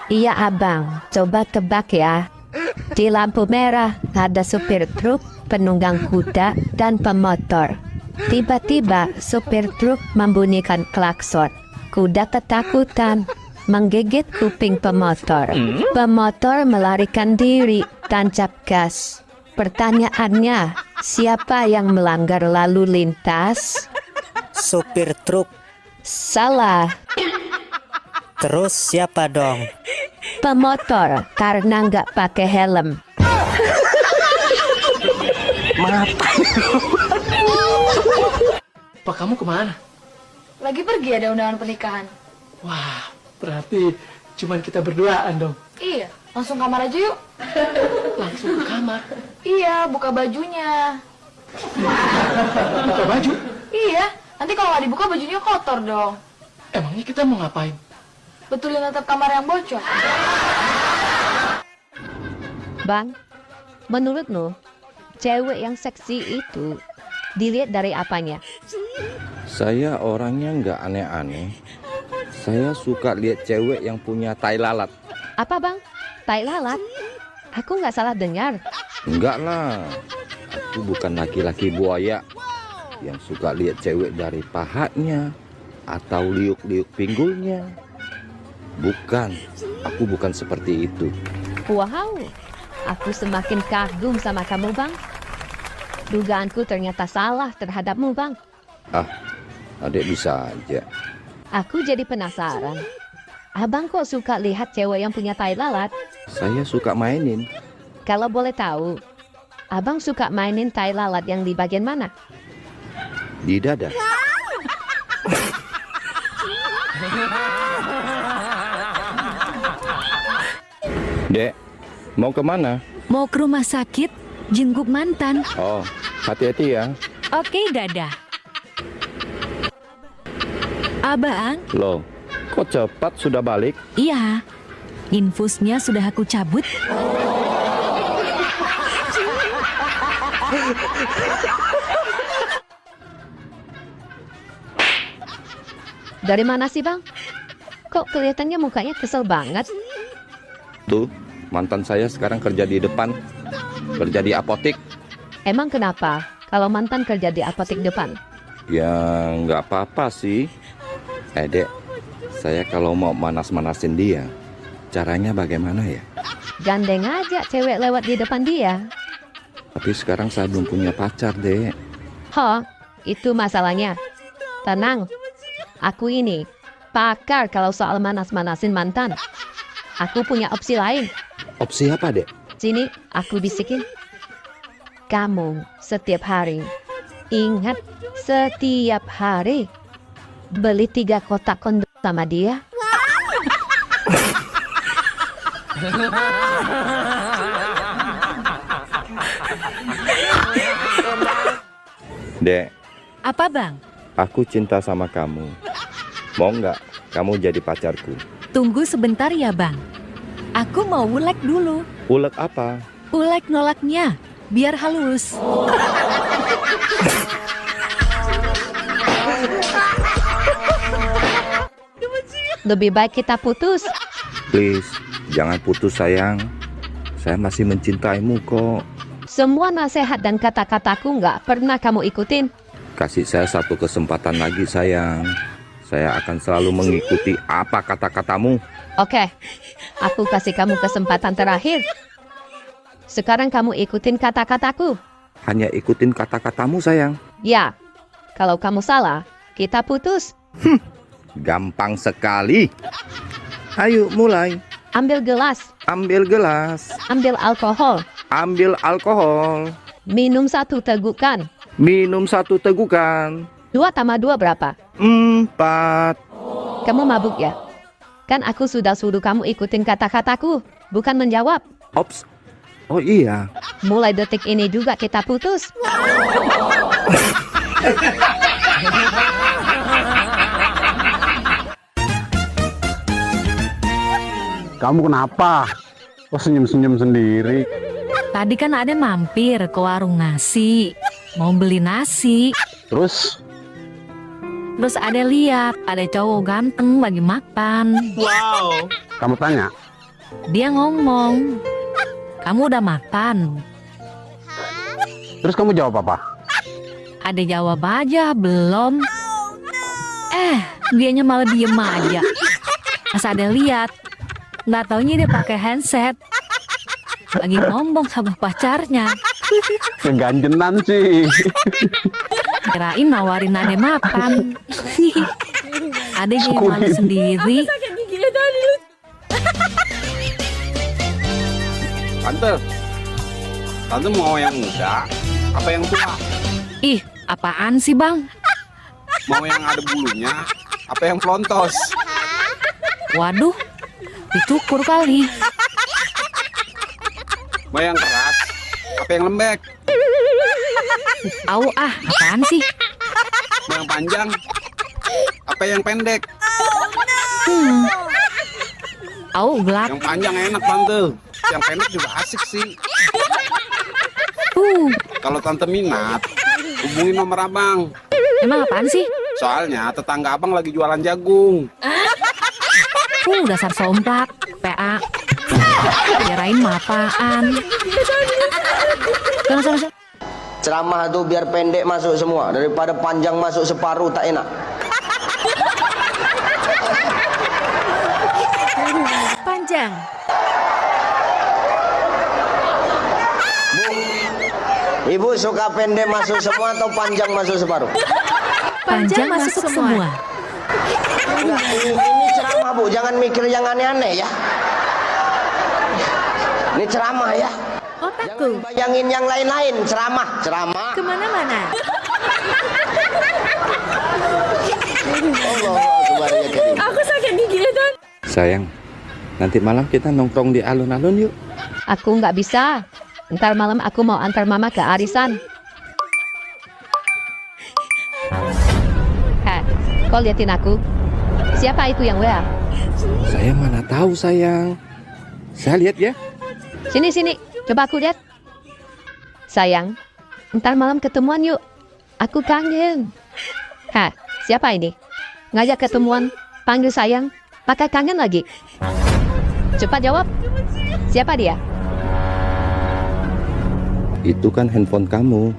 Iya abang, coba tebak ya. Di lampu merah ada supir truk, penunggang kuda, dan pemotor. Tiba-tiba supir truk membunyikan klakson. Kuda ketakutan, menggigit kuping pemotor. Pemotor melarikan diri, tancap gas. Pertanyaannya, siapa yang melanggar lalu lintas? Supir truk. Salah. Terus siapa dong? Pemotor, karena nggak pakai helm. Pak, kamu kemana? Lagi pergi ada undangan pernikahan. Wah, berarti cuman kita berduaan dong. Iya, langsung kamar aja yuk. Langsung ke kamar? Iya, buka bajunya. Buka baju? Iya, nanti kalau nggak dibuka bajunya kotor dong. Emangnya kita mau ngapain? Betulin atap kamar yang bocor. Bang, menurutmu cewek yang seksi itu dilihat dari apanya? Saya orangnya nggak aneh-aneh. Saya suka lihat cewek yang punya tai lalat. Apa bang? Tai lalat? Aku nggak salah dengar. Enggak lah. Aku bukan laki-laki buaya yang suka lihat cewek dari pahanya atau liuk-liuk pinggulnya. Bukan. Aku bukan seperti itu. Wow, aku semakin kagum sama kamu bang. Dugaanku ternyata salah terhadapmu bang. Ah, adik bisa aja. Aku jadi penasaran. Abang kok suka lihat cewek yang punya tai lalat? Saya suka mainin. Kalau boleh tahu, abang suka mainin tai lalat yang di bagian mana? Di dada. Dek, mau kemana? Mau ke rumah sakit, jenguk mantan. Oh, hati-hati ya. Oke, dadah. Abang? Loh, kok cepat sudah balik? Iya, infusnya sudah aku cabut. Dari mana sih bang? Kok kelihatannya mukanya kesel banget? Tuh, mantan saya sekarang kerja di depan. Kerja di apotik. Emang kenapa kalau mantan kerja di apotik depan? Ya, nggak apa-apa sih. Dek, saya kalau mau manas-manasin dia, caranya bagaimana ya? Gandeng aja cewek lewat di depan dia. Tapi sekarang saya belum punya pacar, Dek. Ho, itu masalahnya. Tenang, aku ini pakar kalau soal manas-manasin mantan. Aku punya opsi lain. Opsi apa, Dek? Sini, aku bisikin. Kamu setiap hari, ingat setiap hari, beli 3 kotak kondom sama dia. Dek, Apa bang? aku cinta sama kamu. Mau nggak kamu jadi pacarku? Tunggu sebentar ya bang. Aku mau ulek dulu. Ulek apa? Ulek nolaknya, biar halus. Lebih baik kita putus. Please, jangan putus sayang. Saya masih mencintaimu kok. Semua nasihat dan kata-kataku nggak pernah kamu ikutin. Kasih saya satu kesempatan lagi sayang. Saya akan selalu mengikuti apa kata-katamu. Oke, aku kasih kamu kesempatan terakhir. Sekarang kamu ikutin kata-kataku. Hanya ikutin kata-katamu sayang. Ya, kalau kamu salah, kita putus. Gampang sekali. Ayo mulai. Ambil gelas. Ambil gelas. Ambil alkohol. Ambil alkohol. Minum 1 tegukan. Minum 1 tegukan. 2 tambah 2 berapa? 4. Kamu mabuk ya? Kan aku sudah suruh kamu ikutin kata-kataku, bukan menjawab. Ops. Oh iya. Mulai detik ini juga kita putus. Kamu kenapa? Kok senyum-senyum sendiri? Tadi kan ada mampir ke warung nasi. Mau beli nasi. Terus? Terus ada lihat, ada cowok ganteng lagi makan. Wow. Kamu tanya? Dia ngomong, kamu udah makan? Terus kamu jawab apa? Ada jawab aja, belum. Dianya malah diem aja. Pas ada lihat, nggak taunya dia pakai handset. Lagi ngomong sama pacarnya. Keganjenan sih. Kirain nawarin ade makan. Ade jadi malu sendiri. Tante mau yang muda apa yang tua? Ih, apaan sih bang? Mau yang ada bulunya, apa yang pelontos? Waduh, dicukur kali. Mau yang keras, apa yang lembek? Au apaan sih? Mau yang panjang, apa yang pendek? Au gelap. Yang panjang enak tante, yang pendek juga asik sih. Kalau tante minat, hubungi nomor abang. Emang apaan sih? Soalnya tetangga abang lagi jualan jagung. Dasar somplak, PA. Kirain mah apaan. Sana. Ceramah tuh biar pendek masuk semua, daripada panjang masuk separuh tak enak. Panjang. Ibu suka pendek masuk semua atau panjang masuk separuh? Panjang masuk semua. Enggak, ini ceramah Bu, jangan mikir yang aneh-aneh ya. Ini ceramah ya. Otakku. Jangan bayangin yang lain-lain, ceramah. Kemana-mana. Aku sakit gigi dan. Sayang, nanti malam kita nongkrong di alun-alun yuk. Aku nggak bisa. Ntar malam aku mau antar mama ke arisan. Heh, kau liatin aku. Siapa itu yang WA? Saya mana tahu sayang. Saya lihat ya. Sini, coba aku lihat. Sayang, ntar malam ketemuan yuk. Aku kangen. Hah, siapa ini? Ngajak ketemuan, panggil sayang, pakai kangen lagi. Cepat jawab. Siapa dia? Itu kan handphone kamu.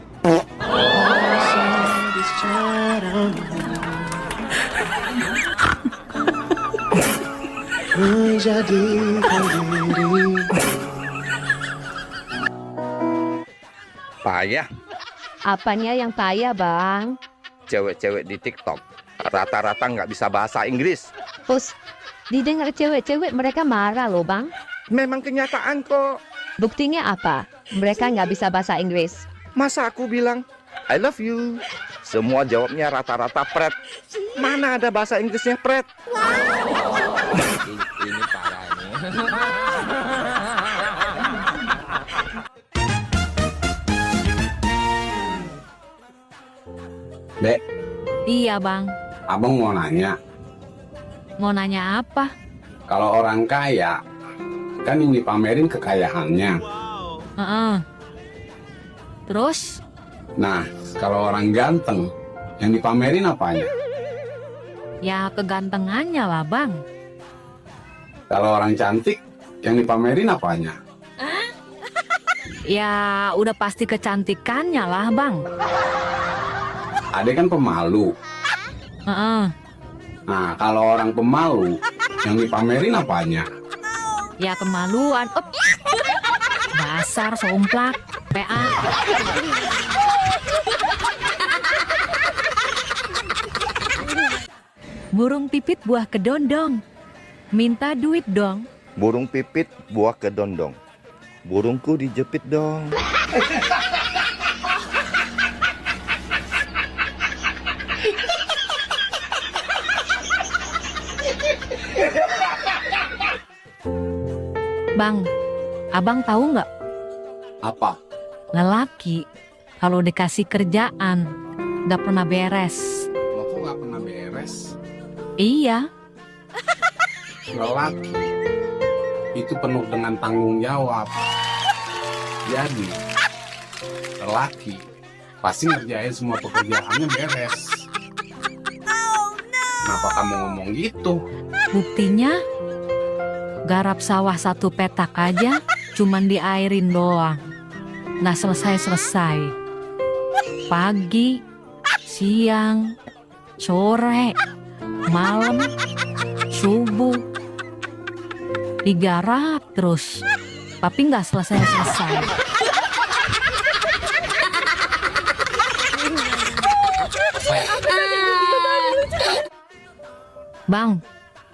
Payah. Apanya yang payah, Bang? Cewek-cewek di TikTok rata-rata nggak bisa bahasa Inggris. Pus, didengar cewek-cewek mereka marah loh, Bang. Memang kenyataan kok. Buktinya apa? Mereka nggak bisa bahasa Inggris. Masa aku bilang I love you, semua jawabnya rata-rata pret. Mana ada bahasa Inggrisnya pret? Ini parah nih. Dek, Iya bang. abang mau nanya, Mau nanya apa? kalau orang kaya, kan yang dipamerin kekayaannya. Heeh. Terus? Nah, kalau orang ganteng, yang dipamerin apanya? Ya kegantengannya lah bang. Kalau orang cantik, yang dipamerin apanya? Ya udah pasti kecantikannya lah bang. Ada kan pemalu. Heeh. Nah, kalau orang pemalu, yang dipamerin apanya? Ya kemaluan. Dasar somplak. PA. Burung pipit buah kedondong. Minta duit dong. Burung pipit buah kedondong. Burungku dijepit dong. Bang, abang tahu nggak? Apa? Lelaki kalau dikasih kerjaan nggak pernah beres. Lo kok nggak pernah beres? Iya. Lelaki itu penuh dengan tanggung jawab. Jadi, lelaki pasti ngerjain semua pekerjaannya beres. Kenapa kamu ngomong gitu? Buktinya garap sawah 1 petak aja cuman diairin doang. Nggak selesai-selesai. Pagi, siang, sore, malam, subuh. Digarap terus. Tapi nggak selesai-selesai. Bang,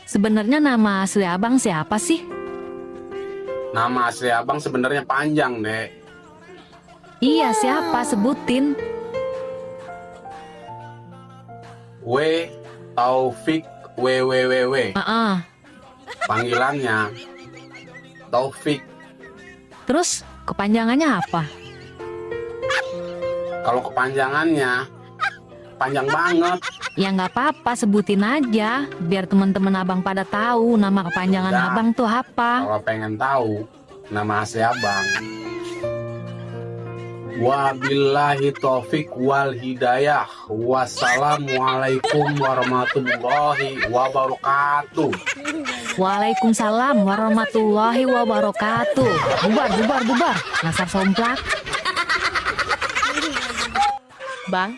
sebenarnya nama asli abang siapa sih? Nama asli abang sebenarnya panjang, Dek. Iya, siapa? Sebutin. W Taufik WWWW. Panggilannya Taufik. Terus kepanjangannya apa? Kalau kepanjangannya panjang banget. Ya nggak apa-apa, sebutin aja. Biar teman-teman abang pada tahu nama kepanjangan Udah. abang tuh apa. Kalau pengen tahu nama asli abang, wabillahi taufik wal hidayah. Wassalamualaikum warahmatullahi wabarakatuh. Waalaikumsalam warahmatullahi wabarakatuh. Bubar. Nasar somplak. Bang,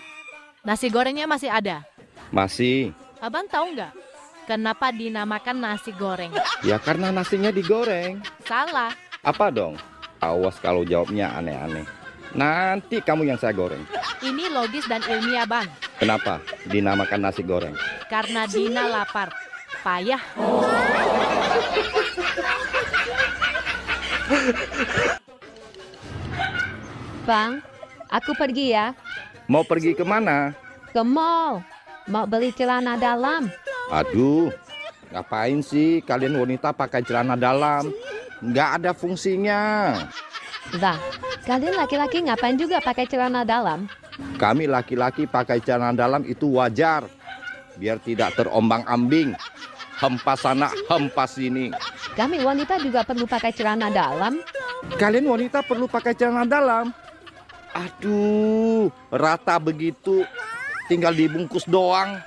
nasi gorengnya masih ada? Masih. Abang tahu nggak kenapa dinamakan nasi goreng? Ya karena nasinya digoreng. Salah. Apa dong? Awas kalau jawabnya aneh-aneh. Nanti kamu yang saya goreng. Ini logis dan ilmiah, Bang. Kenapa dinamakan nasi goreng? Karena Dina lapar. Payah. Bang, aku pergi ya. Mau pergi kemana? Ke mall. Mau beli celana dalam. Aduh, ngapain sih kalian wanita pakai celana dalam? Nggak ada fungsinya. Lah, kalian laki-laki ngapain juga pakai celana dalam? Kami laki-laki pakai celana dalam itu wajar. Biar tidak terombang-ambing. Hempas sana, hempas sini. Kami wanita juga perlu pakai celana dalam. Kalian wanita perlu pakai celana dalam. Aduh, rata begitu. Tinggal dibungkus doang.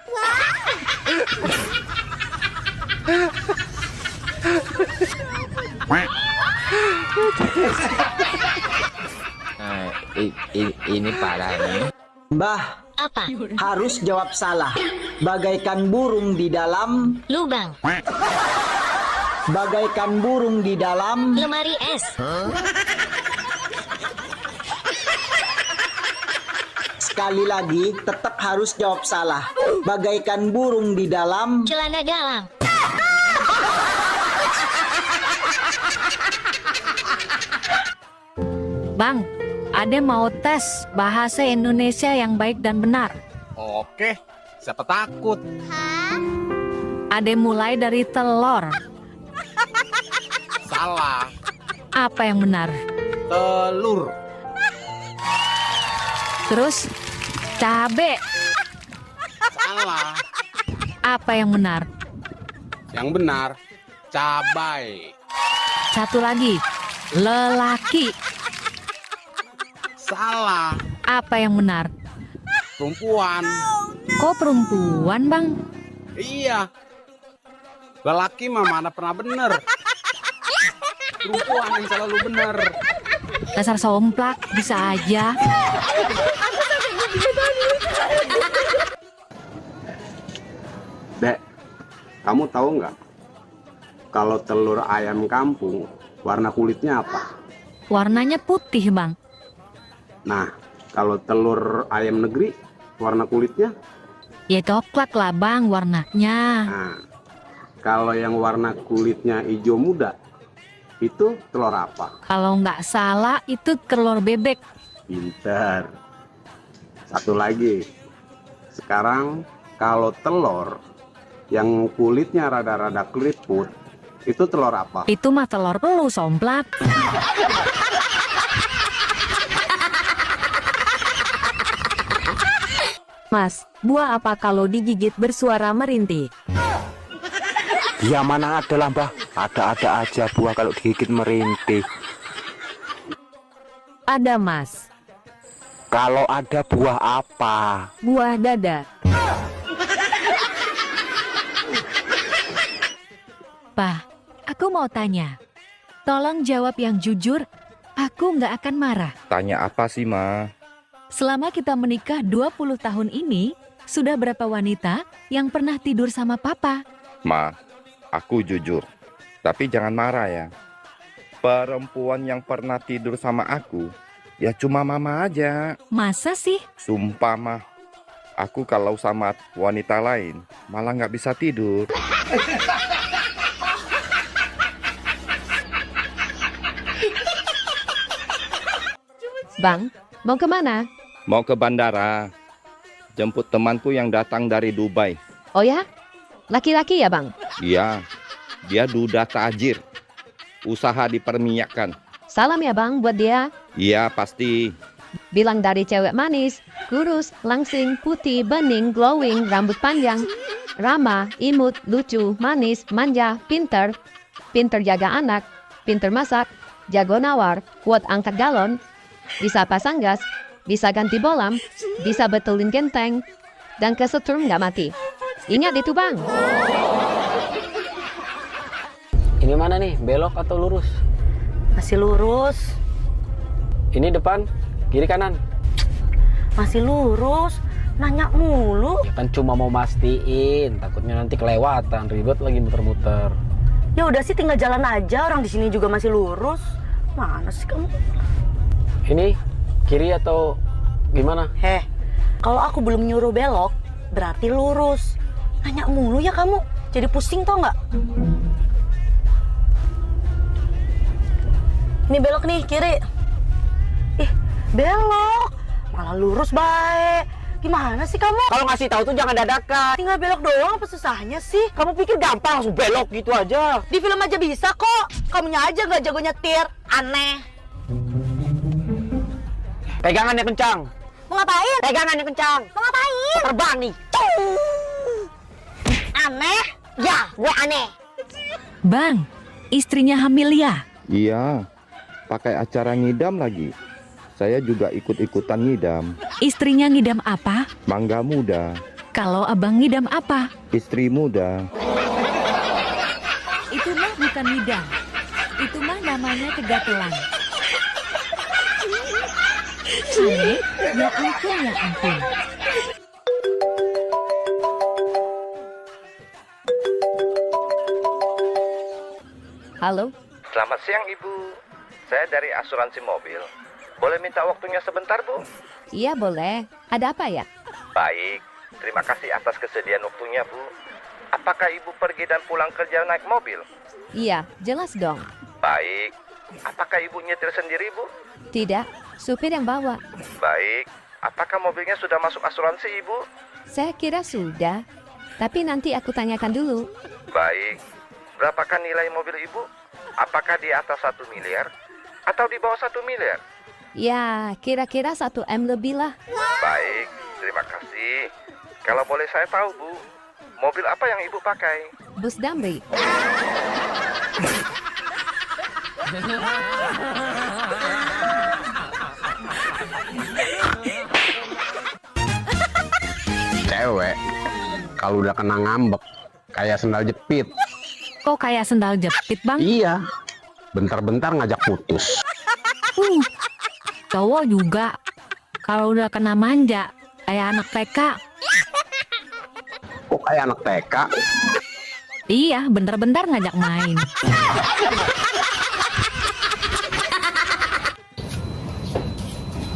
Ini parah ini. Mbah, Apa? harus jawab salah. Bagaikan burung di dalam Lubang. bagaikan burung di dalam Lemari es. Sekali lagi, tetap harus jawab salah. Bagaikan burung di dalam Celana dalam. Bang, Ade mau tes bahasa Indonesia yang baik dan benar. Oke, siapa takut? Ade mulai dari telur. Salah. Apa yang benar? Telur. Terus cabe. Salah. Apa yang benar? Yang benar, cabai. Satu lagi. Lelaki. Salah. Apa yang benar? Perempuan. Kok perempuan, Bang? Iya. Lelaki mah mana pernah bener. Perempuan yang selalu bener. Dasar somplak, bisa aja. Dek, kamu tahu nggak? Kalau telur ayam kampung, warna kulitnya apa? Warnanya putih, Bang. Nah, kalau telur ayam negeri, warna kulitnya? Ya coklat lah, Bang, warnanya. Nah, kalau yang warna kulitnya hijau muda, itu telur apa? Kalau nggak salah, itu telur bebek. Pinter. Satu lagi. Sekarang, kalau telur yang kulitnya rada-rada keriput, itu telur apa? Itu mah telur pelus, somplak. Mas, buah apa kalau digigit bersuara merintih? Ya mana ada lah mbah, ada-ada aja buah kalau digigit merintih. Ada, Mas. Kalau ada buah apa? Buah dada. Pak, aku mau tanya. Tolong jawab yang jujur, aku nggak akan marah. Tanya apa sih, Ma? Selama kita menikah 20 tahun ini, sudah berapa wanita yang pernah tidur sama papa? Ma, aku jujur. Tapi jangan marah ya. Perempuan yang pernah tidur sama aku, ya cuma mama aja. Masa sih? Sumpah, Ma. Aku kalau sama wanita lain, malah nggak bisa tidur. Bang, mau kemana? Mau ke bandara. Jemput temanku yang datang dari Dubai. Oh ya? Laki-laki ya bang? Iya, dia duda tajir. Usaha diperminyakkan. Salam ya bang buat dia. Iya, pasti. Bilang dari cewek manis, kurus, langsing, putih, bening, glowing, rambut panjang, ramah, imut, lucu, manis, manja, pinter jaga anak, pinter masak, jago nawar, kuat angkat galon, bisa pasang gas, bisa ganti bolam, bisa betulin genteng, dan kesetrum nggak mati. Ingat itu bang. Ini mana nih, belok atau lurus? Masih lurus. Ini depan, kiri kanan. Masih lurus. Nanya mulu. Ya kan cuma mau mastiin, takutnya nanti kelewatan, ribet lagi muter-muter. Ya udah sih tinggal jalan aja, orang di sini juga masih lurus. Mana sih kamu? Ini kiri atau gimana? Kalau aku belum nyuruh belok, berarti lurus. Nanya mulu ya kamu, jadi pusing tau nggak? Ini belok nih, kiri. Ih, belok. Malah lurus baik. Gimana sih kamu? Kalau ngasih tahu tuh jangan dadakan. Tinggal belok doang, apa susahnya sih? Kamu pikir gampang langsung belok gitu aja? Di film aja bisa kok. Kamunya aja nggak jago nyetir. Aneh. Pegangannya kencang. Mau ngapain? Pegangannya kencang. Mau ngapain? Terbang nih. Aneh? Ya, gue aneh. Bang, istrinya hamil ya? Iya, pakai acara ngidam lagi. Saya juga ikut-ikutan ngidam. Istrinya ngidam apa? Mangga muda. Kalau abang ngidam apa? Istri muda. Itu mah bukan ngidam. Itu mah namanya kegatelan. Aneh, ya ampun, ya ampun. Halo? Selamat siang Ibu. Saya dari asuransi mobil. Boleh minta waktunya sebentar, Bu? Iya boleh. Ada apa ya? Baik. Terima kasih atas kesediaan waktunya, Bu. Apakah Ibu pergi dan pulang kerja naik mobil? Iya, jelas dong. Baik. Apakah Ibu nyetir sendiri, Bu? Tidak, supir yang bawa. Baik. Apakah mobilnya sudah masuk asuransi, Ibu? Saya kira sudah, tapi nanti aku tanyakan dulu. Baik. Berapakah nilai mobil Ibu? Apakah di atas 1 miliar atau di bawah 1 miliar? Ya, kira-kira 1 M lebih lah. Baik, terima kasih. Kalau boleh saya tahu, Bu, mobil apa yang Ibu pakai? Bus Damri. Cewek, kalau udah kena ngambek, kayak sendal jepit. Kok kayak sendal jepit bang? Iya, bentar-bentar ngajak putus. Cowok juga, kalau udah kena manja, kayak anak TK. Kok kayak anak TK? Iya, bentar-bentar ngajak main.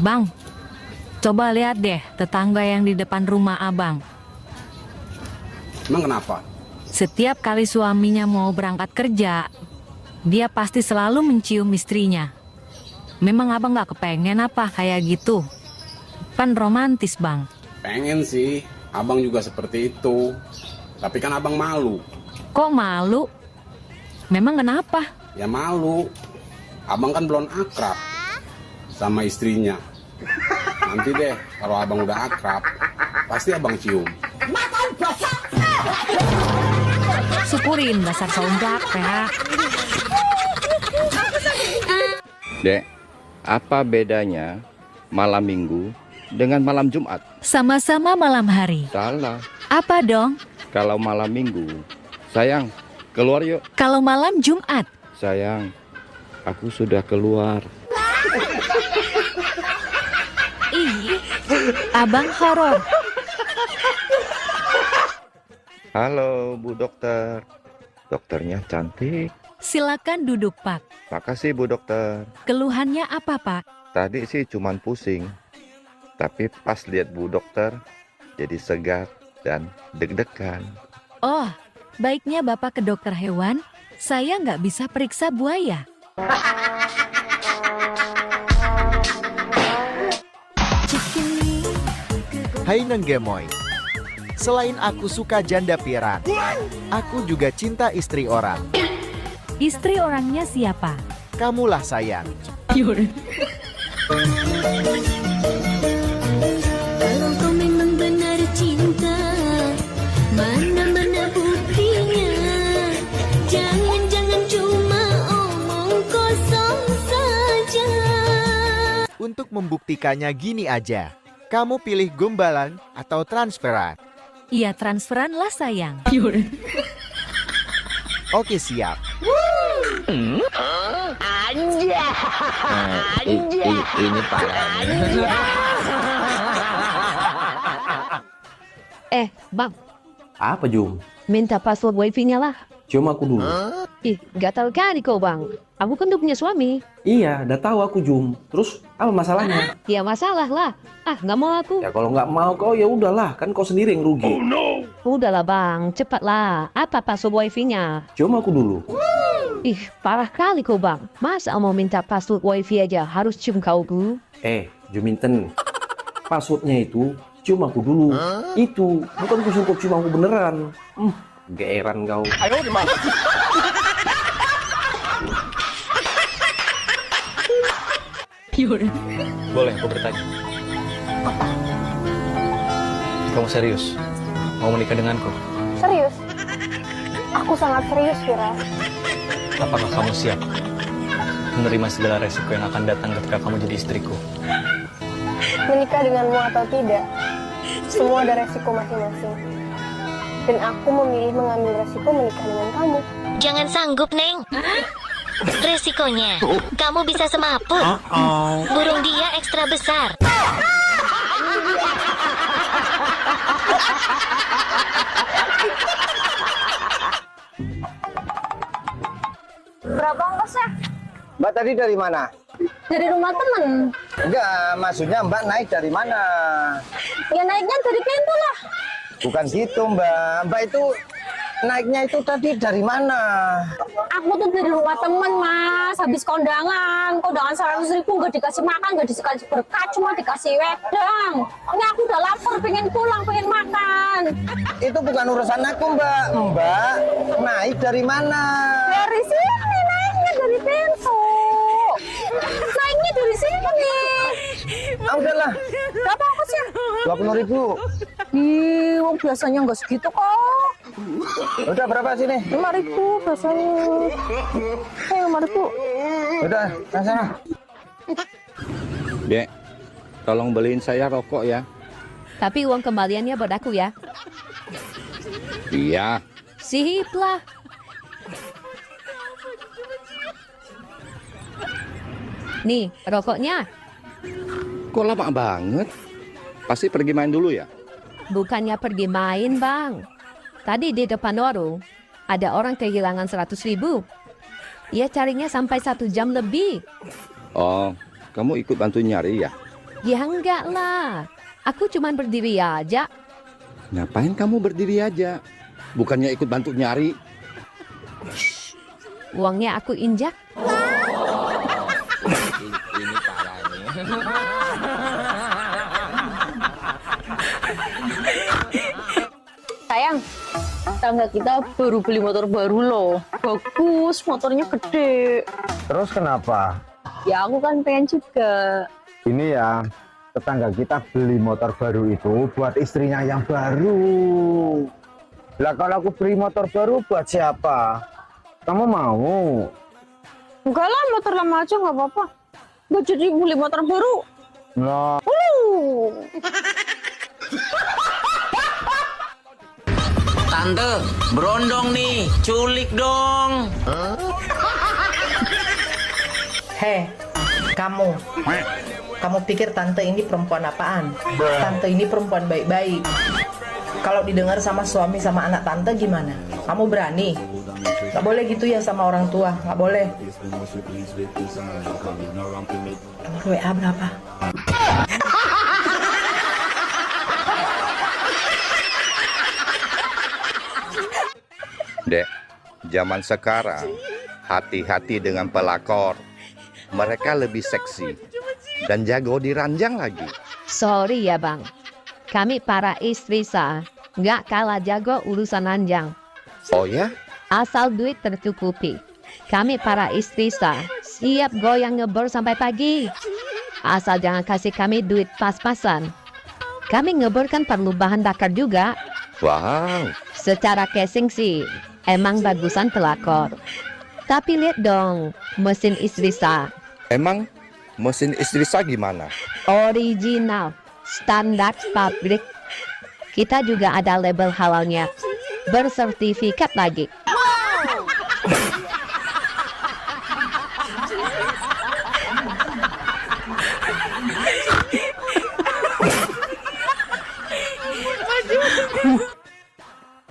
Bang, coba lihat deh tetangga yang di depan rumah abang. Emang kenapa? Setiap kali suaminya mau berangkat kerja, dia pasti selalu mencium istrinya. Memang abang gak kepengen apa kayak gitu? Kan romantis bang. Pengen sih, abang juga seperti itu. Tapi kan abang malu. Kok malu? Memang kenapa? Ya malu. Abang kan belum akrab sama istrinya. Nanti deh, kalau abang udah akrab, pasti abang cium. Syukurin dasar songgak ya. Dek, apa bedanya malam minggu dengan malam Jumat? Sama-sama malam hari. Salah. Apa dong? Kalau malam minggu, sayang, keluar yuk. Kalau malam Jumat. Sayang, aku sudah keluar. Ih, abang horor. Halo, Bu Dokter. Dokternya cantik. Silakan duduk, Pak. Makasih, Bu Dokter. Keluhannya apa, Pak? Tadi sih cuman pusing. Tapi pas lihat Bu Dokter, jadi segar dan deg-degan. Oh, baiknya Bapak ke dokter hewan. Saya nggak bisa periksa buaya. Hai Neng Gemoy, selain aku suka janda pirang, aku juga cinta istri orang. Istri orangnya siapa? Kamulah sayang. Kalau kau memang benar cinta, mana-mana buktinya. Jangan-jangan cuma omong kosong saja. Untuk membuktikannya gini aja, kamu pilih gombalan atau transferan? Iya transferan lah sayang. Oke siap. Ini parahnya. Bang, Apa, Jum? minta password wifi-nya lah. Cium aku dulu. Ih, gatal kali kau bang. Aku kan udah punya suami. Iya, udah tahu aku, Jum. Terus apa masalahnya? Ya masalah lah. Nggak mau aku. Ya kalau nggak mau kau ya udahlah, kan kau sendiri yang rugi. Udahlah bang, cepatlah. Apa password wifi-nya? Cium aku dulu. Ih, parah kali kau bang. Masa mau minta password wifi aja harus cium kau dulu? Juminten. Passwordnya itu cium aku dulu. Itu bukan kusungkup cium aku beneran. Geeran kau. Ayo dimana? Boleh aku bertanya? Apa? Kamu serius? Mau menikah denganku? Serius? Aku sangat serius, Vira. Apakah kamu siap menerima segala resiko yang akan datang ketika kamu jadi istriku? Menikah denganmu atau tidak, semua ada resiko masing-masing. Dan aku memilih mengambil resiko menikah dengan kamu. Jangan sanggup, Neng. Resikonya, kamu bisa semaput. Burung dia ekstra besar. Berapa ongkosnya? Mbak tadi dari mana? Dari rumah temen. Enggak, maksudnya Mbak naik dari mana? Ya naiknya dari pintu lah. Bukan gitu Mbak. Mbak itu naiknya itu tadi dari mana? Aku tuh dari rumah temen, Mas. Habis kondangan 100.000 nggak dikasih makan, nggak dikasih berkat, cuma dikasih wedang. Ini aku udah lapar, pengen pulang, pengen makan. Itu bukan urusan aku Mbak. Mbak naik dari mana? Dari sini naiknya, dari pintu. Naiknya dari sini. Udahlah. Berapa ongkosnya? 20.000. Ih, biasanya nggak segitu kok. Udah berapa sini? 5.000 biasanya. 5.000. Udah, sana. Dek, tolong beliin saya rokok ya. Tapi uang kembaliannya buat aku ya. Iya. Sip lah. Nih, rokoknya. Kok lama banget? Pasti pergi main dulu ya? Bukannya pergi main, Bang. Tadi di depan warung, ada orang kehilangan 100.000. Ia carinya sampai 1 jam lebih. Oh, kamu ikut bantu nyari ya? Ya enggak lah. Aku cuma berdiri aja. Ngapain kamu berdiri aja? Bukannya ikut bantu nyari? Uangnya aku injak. Ini parahnya. Sayang, tangga kita baru beli motor baru loh. Bagus, motornya gede. Terus kenapa? Ya aku kan pengen juga. Ini ya, tetangga kita beli motor baru itu buat istrinya yang baru. Lah kalau aku beli motor baru buat siapa? Kamu mau? Enggak lah, motor lama aja nggak apa-apa. Nggak jadi beli motor baru. Nah. Tante, berondong nih, culik dong. Hei, kamu pikir tante ini perempuan apaan? Tante ini perempuan baik-baik. Kalau didengar sama suami sama anak tante gimana? Kamu berani? Gak boleh gitu ya sama orang tua, gak boleh. Nomor WA berapa? Dek, zaman sekarang hati-hati dengan pelakor. Mereka lebih seksi dan jago diranjang lagi. Sorry ya, Bang. Kami para istri sah, nggak kalah jago urusan ranjang. Oh ya? Asal duit tercukupi. Kami para istri sah, siap goyang ngebor sampai pagi. Asal jangan kasih kami duit pas-pasan. Kami ngebor kan perlu bahan bakar juga. Wow. Secara casing sih, emang bagusan pelakor. Tapi lihat dong, mesin istri sah. Emang mesin istri sah gimana? Original, standar pabrik. Kita juga ada label halalnya, bersertifikat lagi.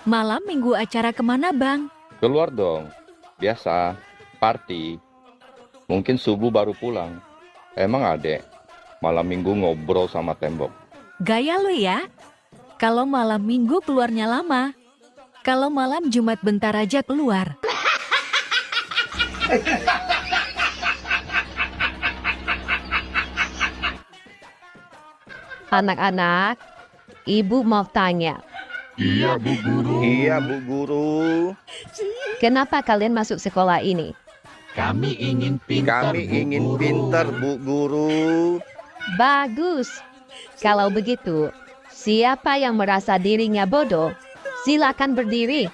Malam minggu acara kemana bang? Keluar dong. Biasa, party. Mungkin subuh baru pulang. Emang adek, malam minggu ngobrol sama tembok. Gaya lu ya? Kalau malam minggu keluarnya lama. Kalau malam Jumat bentar aja keluar. Anak-anak, ibu mau tanya. Iya Bu Guru. Iya Bu Guru. Kenapa kalian masuk sekolah ini? Kami ingin pintar Bu Guru. Bagus. Kalau begitu, siapa yang merasa dirinya bodoh, silakan berdiri.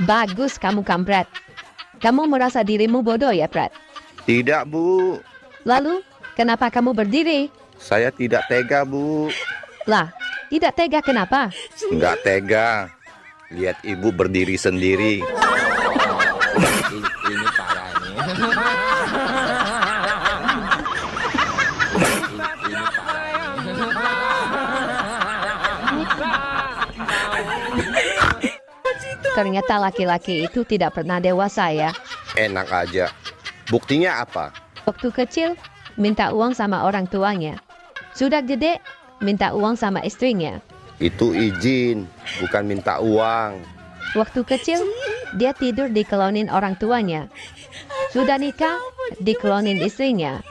Bagus kamu kampret. Kamu merasa dirimu bodoh ya, Prat? Tidak Bu. Lalu, kenapa kamu berdiri? Saya tidak tega Bu. Lah, tidak tega kenapa? Nggak tega. Lihat ibu berdiri sendiri. Ini parah nih. Ternyata laki-laki itu tidak pernah dewasa ya. Enak aja. Buktinya apa? Waktu kecil, minta uang sama orang tuanya. Sudah gede, minta uang sama istrinya. Itu izin, bukan minta uang. Waktu kecil, dia tidur dikelonin orang tuanya. Sudah nikah, dikelonin istrinya.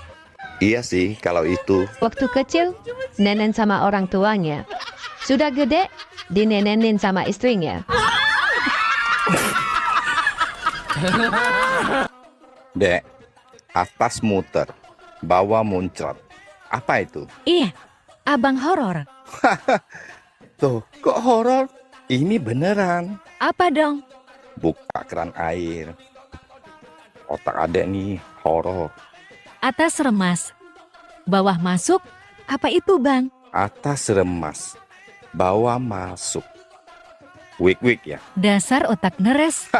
Iya sih, kalau itu. Waktu kecil, nenen sama orang tuanya. Sudah gede, dinenenin sama istrinya. Dek, atas muter, bawah muncrat. Apa itu? Iya, abang horor. Tuh, kok horor? Ini beneran. Apa dong? Buka keran air. Otak adek nih, horor. Atas remas, bawah masuk. Apa itu bang? Atas remas, bawah masuk. Wik-wik ya? Dasar otak neres.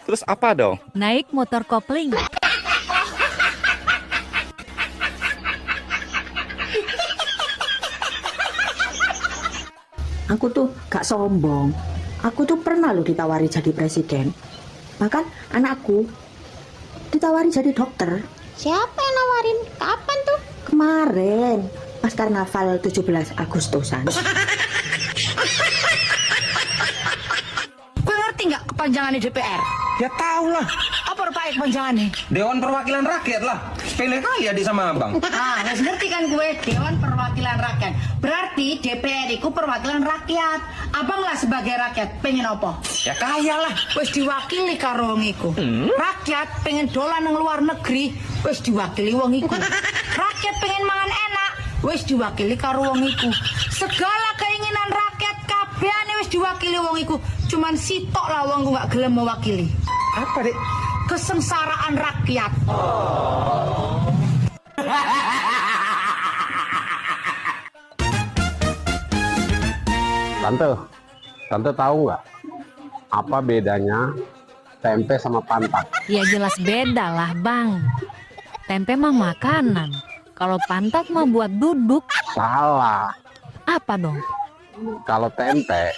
Terus apa dong? Naik motor kopling. Aku tuh gak sombong. Aku tuh pernah loh ditawari jadi presiden. Bahkan anakku ditawari jadi dokter. Siapa yang nawarin? Kapan tuh? Kemarin, pas karnaval 17 Agustusan. Gue ngerti nggak kepanjangannya DPR? Ya tahu lah. Apa rupanya kepanjangannya? Dewan Perwakilan Rakyat lah. Sepele kali adik sama abang. Ah, wes ngerti kan gue, Dewan Perwakilan Rakyat. Berarti DPR itu perwakilan rakyat. Abang lah sebagai rakyat, pengen apa? Ya kaya lah. Wes diwakili karo wong iku. Rakyat pengen dolan nang luar negeri, wes diwakili wong iku. Rakyat pengen mangan enak, wes diwakili karo wong iku. Segala keinginan rakyat kabehane wes diwakili wong iku. Cuman sitok lah wong gak gelem mewakili. Apa, Dek? Kesengsaraan rakyat. Tante tahu nggak apa bedanya tempe sama pantat? Ya jelas beda lah bang. Tempe mah makanan. Kalau pantat mah buat duduk. Salah. Apa dong? Kalau tempe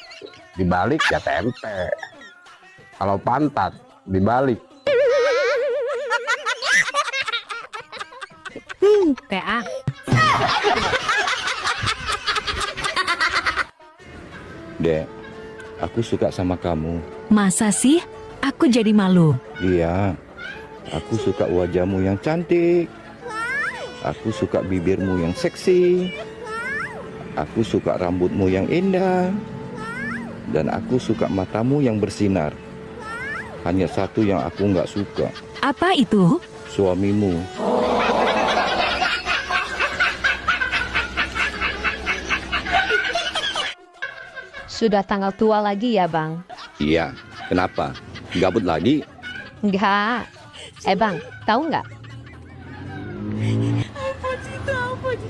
dibalik ya tempe. Kalau pantat dibalik. PA. Dek, aku suka sama kamu. Masa sih? Aku jadi malu. Iya, Aku suka wajahmu yang cantik. Aku suka bibirmu yang seksi. Aku suka rambutmu yang indah. Dan aku suka matamu yang bersinar. Hanya satu yang aku nggak suka. Apa itu? Suamimu. Sudah tanggal tua lagi ya, Bang? Iya, kenapa? Gabut lagi? Enggak. Bang, tahu nggak?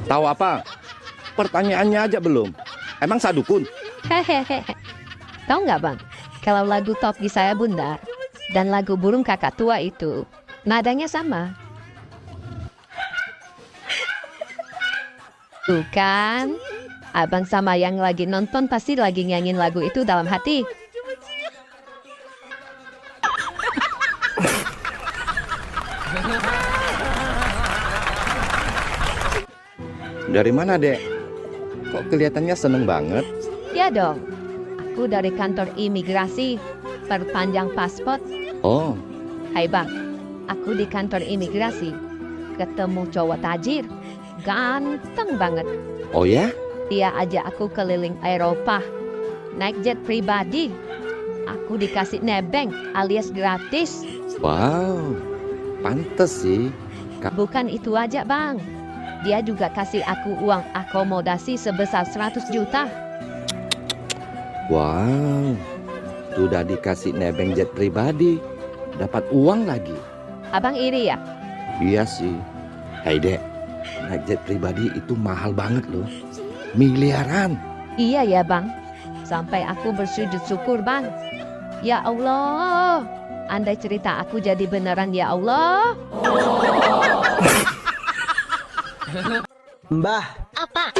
Tahu apa? Pertanyaannya aja belum. Emang sadukun? Hehehe. Tahu nggak, Bang? Kalau lagu Top di Saya Bunda dan lagu Burung Kakak Tua itu nadanya sama. Tuh kan? Abang sama yang lagi nonton pasti lagi nyanyiin lagu itu dalam hati. Dari mana, Dek? Kok kelihatannya seneng banget? Ya dong. Aku dari kantor imigrasi, perpanjang paspor. Oh, Hai Bang, aku di kantor imigrasi. Ketemu cowok tajir, ganteng banget. oh ya? Dia ajak aku keliling Eropa, naik jet pribadi. Aku dikasih nebeng alias gratis. Wow, pantes sih. Bukan itu aja Bang, dia juga kasih aku uang akomodasi sebesar 100 juta. Wow, sudah dikasih nebeng jet pribadi, dapat uang lagi. Abang iri ya? Iya sih. Hai Dek, naik jet pribadi itu mahal banget loh. Miliaran. Iya ya Bang, sampai aku bersujud syukur Bang. Ya Allah, andai cerita aku jadi beneran ya Allah. Mbah, Apa?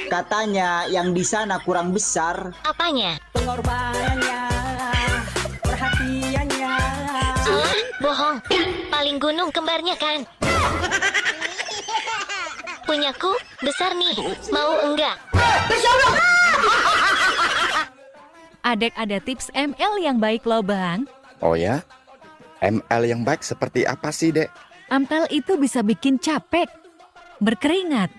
katanya yang di sana kurang besar. Apanya? Pengorbanannya, perhatiannya. Ah, bohong. Paling gunung kembarnya kan? Punyaku besar nih. Mau enggak? Adek ada tips ML yang baik loh Bang. Oh ya? ML yang baik seperti apa sih, Dek? Ampel itu bisa bikin capek, berkeringat,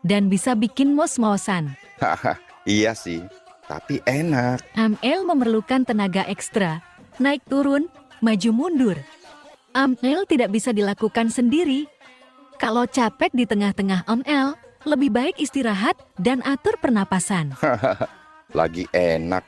dan bisa bikin mos-mosan. Haha, iya sih. Tapi enak. Ampel memerlukan tenaga ekstra, naik turun, maju mundur. Ampel tidak bisa dilakukan sendiri. Kalau capek di tengah-tengah Ampel, lebih baik istirahat dan atur pernapasan. Lagi enak.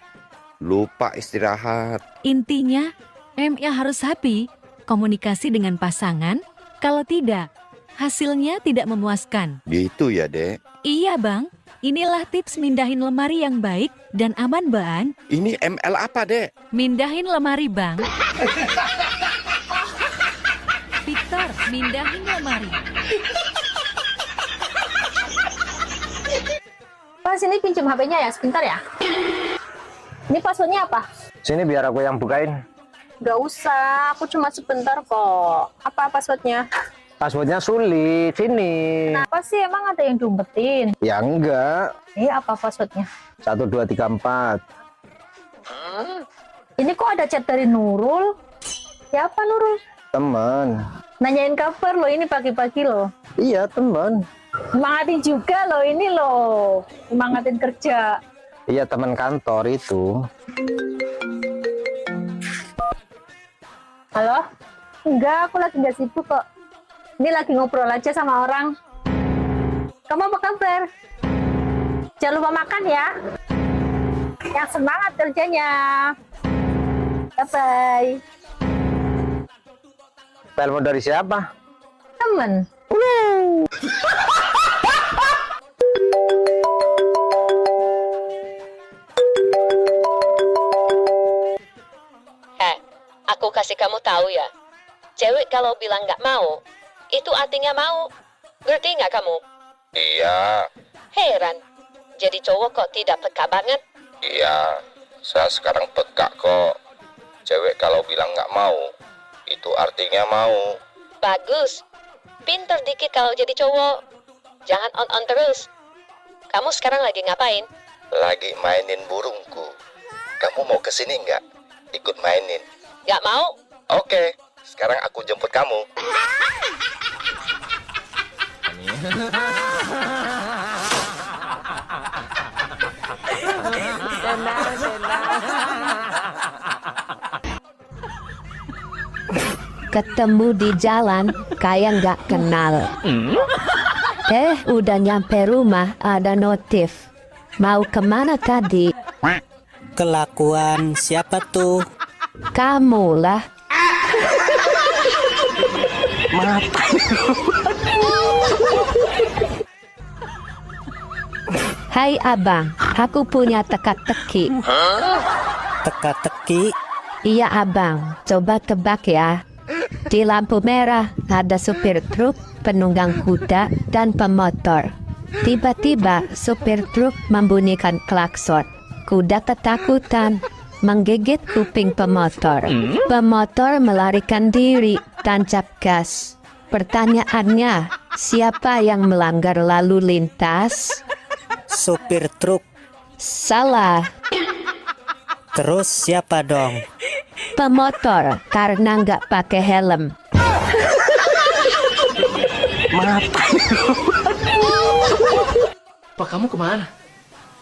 Lupa istirahat. Intinya, ML harus happy, komunikasi dengan pasangan. Kalau tidak, hasilnya tidak memuaskan. Gitu ya, Dek? Iya Bang, inilah tips mindahin lemari yang baik dan aman Bang. Ini ML apa, Dek? Mindahin lemari Bang. Victor, mindahin lemari. Pak, sini pinjam HP-nya ya, sebentar ya. Ini passwordnya apa? Sini biar aku yang bukain. Gak usah, aku cuma sebentar kok. Apa passwordnya? Passwordnya sulit. Sini. Kenapa sih, emang ada yang diumpetin? Ya enggak. Apa passwordnya? 1, 2, 3, 4. Ini kok ada chat dari Nurul? Siapa Nurul? Teman. Nanyain kabar loh, ini pagi-pagi loh. Iya, teman. Semangatin juga loh, ini loh. Semangatin kerja. Iya, teman kantor itu. Halo? Enggak, aku lagi nggak sibuk kok. Ini lagi ngobrol aja sama orang. Kamu apa kabar? Jangan lupa makan ya. Yang semangat kerjanya. Bye-bye. Telepon dari siapa? Temen. Aku kasih kamu tahu ya. Cewek kalau bilang nggak mau, itu artinya mau. Ngerti nggak kamu? Iya. Heran. Jadi cowok kok tidak peka banget? Iya. Saya sekarang peka kok. Cewek kalau bilang nggak mau, itu artinya mau. Bagus. Pinter dikit kalau jadi cowok. Jangan on-on terus. Kamu sekarang lagi ngapain? Lagi mainin burungku. Kamu mau kesini nggak? Ikut mainin. Nggak mau? Oke. Sekarang aku jemput kamu. Ketemu di jalan, kayak nggak kenal. Udah nyampe rumah, ada notif. Mau kemana tadi? Kelakuan siapa tuh? Kamu lah. Mata. Hai abang, aku punya teka-teki. Teka-teki? Iya abang, coba tebak ya. Di lampu merah ada supir truk, penunggang kuda, dan pemotor. Tiba-tiba supir truk membunyikan klakson. Kuda ketakutan, menggigit kuping pemotor. Pemotor melarikan diri, tancap gas. Pertanyaannya, siapa yang melanggar lalu lintas? Supir truk. Salah. Terus siapa dong? Pemotor, karena nggak pakai helm. Mata. Pak, kamu kemana?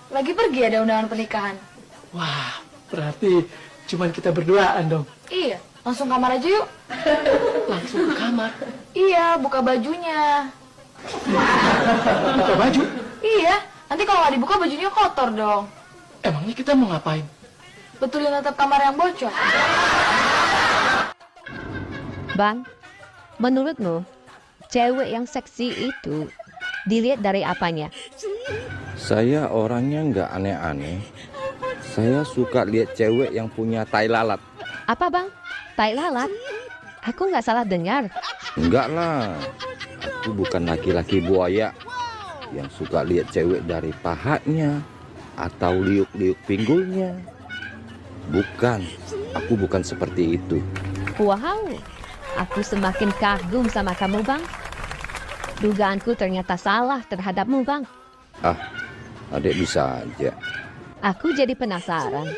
Lagi pergi ada undangan pernikahan. Wah, berarti cuman kita berduaan dong. Iya, langsung kamar aja yuk. Langsung ke kamar? Iya, buka bajunya. Buka baju? Iya, nanti kalau nggak dibuka bajunya kotor dong. Emangnya kita mau ngapain? Betulin atap kamar yang bocor. Bang, menurutmu, cewek yang seksi itu dilihat dari apanya? Saya orangnya nggak aneh-aneh. Saya suka lihat cewek yang punya tai lalat. Apa bang? Tai lalat? Aku nggak salah dengar. Enggak lah. Aku bukan laki-laki buaya yang suka lihat cewek dari pahanya atau liuk-liuk pinggulnya. Bukan, aku bukan seperti itu. Wow, aku semakin kagum sama kamu bang. Dugaanku ternyata salah terhadapmu bang. Ah, adik bisa aja. Aku jadi penasaran.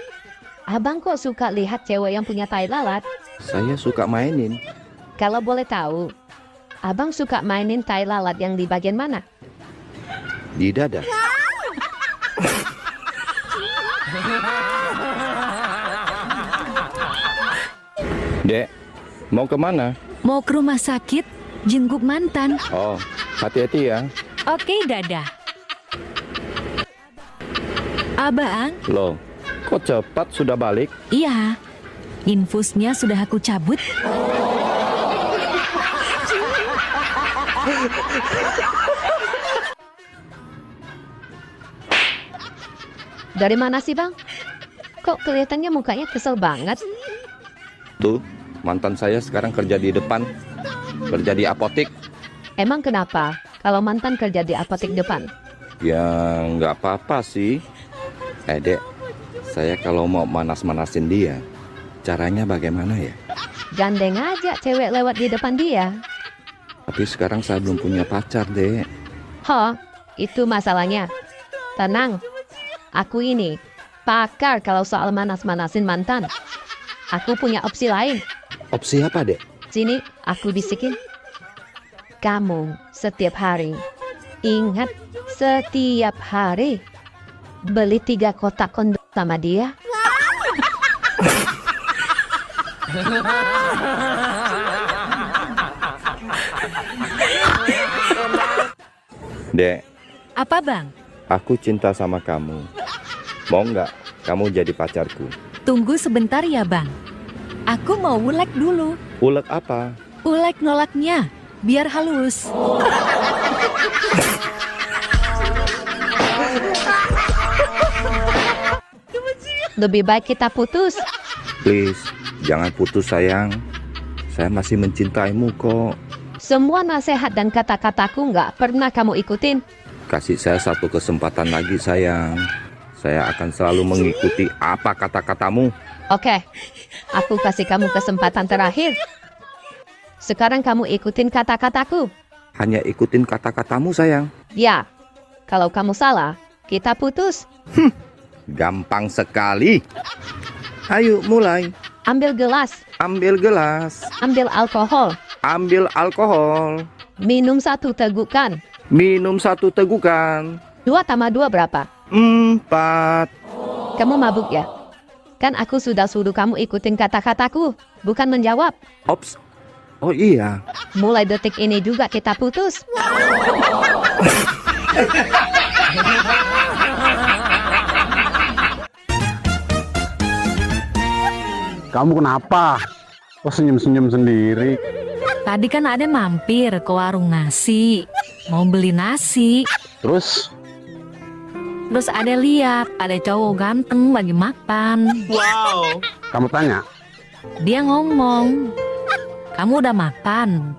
Abang kok suka lihat cewek yang punya tai lalat? Saya suka mainin. Kalau boleh tahu, abang suka mainin tai lalat yang di bagian mana? Di dada. Dek, mau kemana? Mau ke rumah sakit, jenguk mantan. Oh, hati-hati ya. Oke, dadah. Abang? Loh, kok cepat sudah balik? Iya, infusnya sudah aku cabut. Dari mana sih bang? Kok kelihatannya mukanya kesel banget? Tuh, mantan saya sekarang kerja di depan. Kerja di apotik. Emang kenapa kalau mantan kerja di apotik depan? Ya, nggak apa-apa sih. Dek, saya kalau mau manas-manasin dia, caranya bagaimana ya? Gandeng aja cewek lewat di depan dia. Tapi sekarang saya belum punya pacar, Dek. Itu masalahnya. Tenang, aku ini pakar kalau soal manas-manasin mantan. Aku punya opsi lain. Opsi apa, Dek? Sini, aku bisikin. Kamu setiap hari, ingat setiap hari, beli 3 kotak kondom sama dia. Dek. Apa bang? Aku cinta sama kamu. Mau nggak kamu jadi pacarku? Tunggu sebentar ya bang. Aku mau ulek dulu. Ulek apa? Ulek nolaknya, biar halus. Lebih baik kita putus. Please, jangan putus sayang. Saya masih mencintaimu kok. Semua nasihat dan kata-kataku nggak pernah kamu ikutin. Kasih saya satu kesempatan lagi sayang. Saya akan selalu mengikuti apa kata-katamu. Oke, aku kasih kamu kesempatan terakhir. Sekarang kamu ikutin kata-kataku. Hanya ikutin kata-katamu sayang. Ya, kalau kamu salah, kita putus. Gampang sekali. Ayo mulai. Ambil gelas. Ambil gelas. Ambil alkohol. Ambil alkohol. Minum 1 tegukan. Minum 1 tegukan. 2 tambah 2 berapa? 4. Kamu mabuk ya? Kan aku sudah suruh kamu ikutin kata-kataku, bukan menjawab. Ops. Oh iya. Mulai detik ini juga kita putus. Kamu kenapa? Kok senyum-senyum sendiri? Tadi kan ada mampir ke warung nasi, mau beli nasi. Terus ada lihat ada cowok ganteng lagi makan. Wow. Kamu tanya? Dia ngomong, kamu udah makan?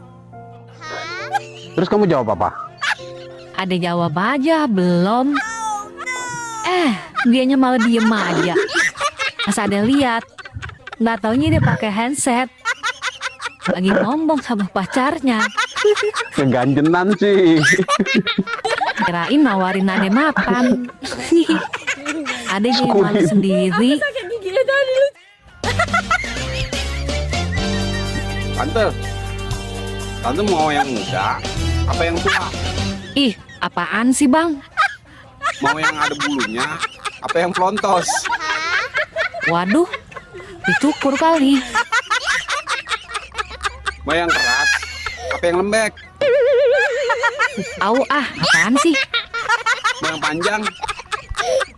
Terus kamu jawab apa? Ada jawab aja, belum. Dianya malah diem aja. Pas ada lihat, nggak taunya dia pakai handset. Lagi ngomong sama pacarnya. Keganjenan sih. Kirain nawarin ade makan. Ade jadi malu sendiri. Tante mau yang muda apa yang tua? Ih, apaan sih bang? Mau yang ada bulunya apa yang pelontos? Waduh, dicukur kali. Mau yang keras apa yang lembek? Apaan sih? Mau yang panjang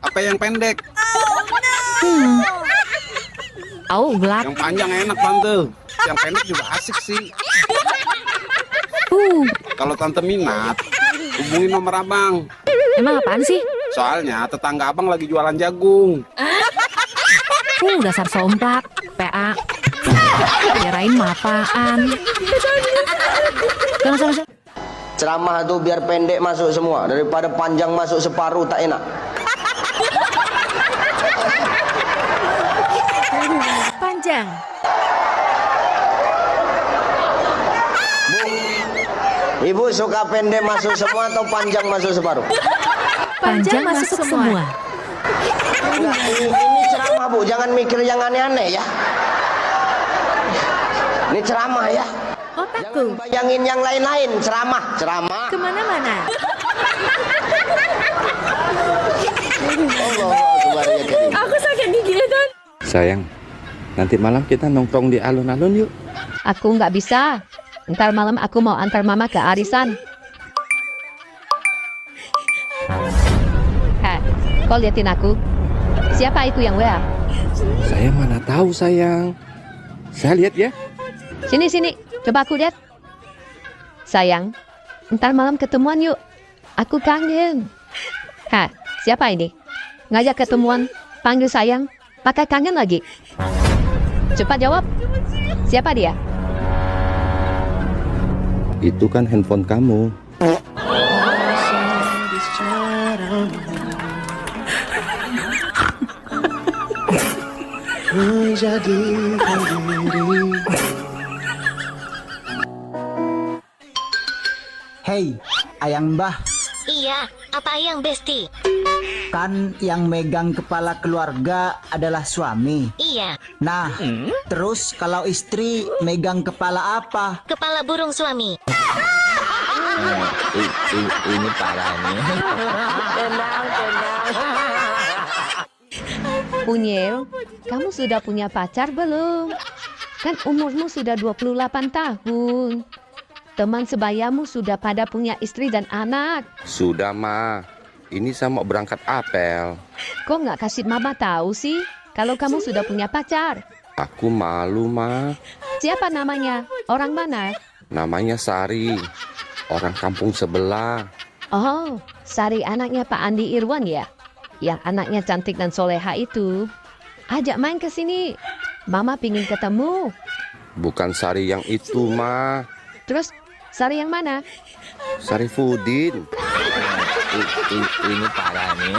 apa yang pendek? Gelap. Yang panjang enak tante, yang pendek juga asik sih. Kalau tante minat, hubungi nomor abang. Emang apaan sih? Soalnya tetangga abang lagi jualan jagung. Dasar somplak, PA. Kirain apaan? Ceramah tuh biar pendek masuk semua daripada panjang masuk separuh, tak enak. Panjang. Ibu suka pendek masuk semua atau panjang masuk separuh? Panjang masuk semua. Nah, ini ceramah Bu, jangan mikir yang aneh-aneh ya. Ini ceramah ya. Otakku. Jangan bayangin yang lain-lain, ceramah. Kemana-mana. Aku sakit gigi dan. Sayang, nanti malam kita nongkrong di alun-alun yuk. Aku nggak bisa. Ntar malam aku mau antar mama ke arisan. Kau liatin aku. Siapa itu yang WA? Saya mana tahu sayang. Saya lihat ya. Sini, coba aku lihat. Sayang, ntar malam ketemuan yuk. Aku kangen. Siapa ini? Ngajak ketemuan, panggil sayang, pakai kangen lagi. Cepat jawab. Siapa dia? Itu kan handphone kamu. Hei, ayang Mbah. Iya, apa yang Besti? Kan yang megang kepala keluarga adalah suami. Iya. Nah, terus kalau istri megang kepala apa? Kepala burung suami. Ini parah nih. Tenang. Unyil, kamu sudah punya pacar belum? Kan umurmu sudah 28 tahun. Teman sebayamu sudah pada punya istri dan anak. Sudah Ma, ini saya mau berangkat apel. Kok nggak kasih mama tahu sih kalau kamu sudah punya pacar? Aku malu Ma. Siapa namanya? Orang mana? Namanya Sari, orang kampung sebelah. Oh, Sari anaknya Pak Andi Irwan ya? Yang anaknya cantik dan soleha itu. Ajak main ke sini. Mama pingin ketemu. Bukan Sari yang itu Ma. Terus Sari yang mana? Sari Fudin. Ini parah nih.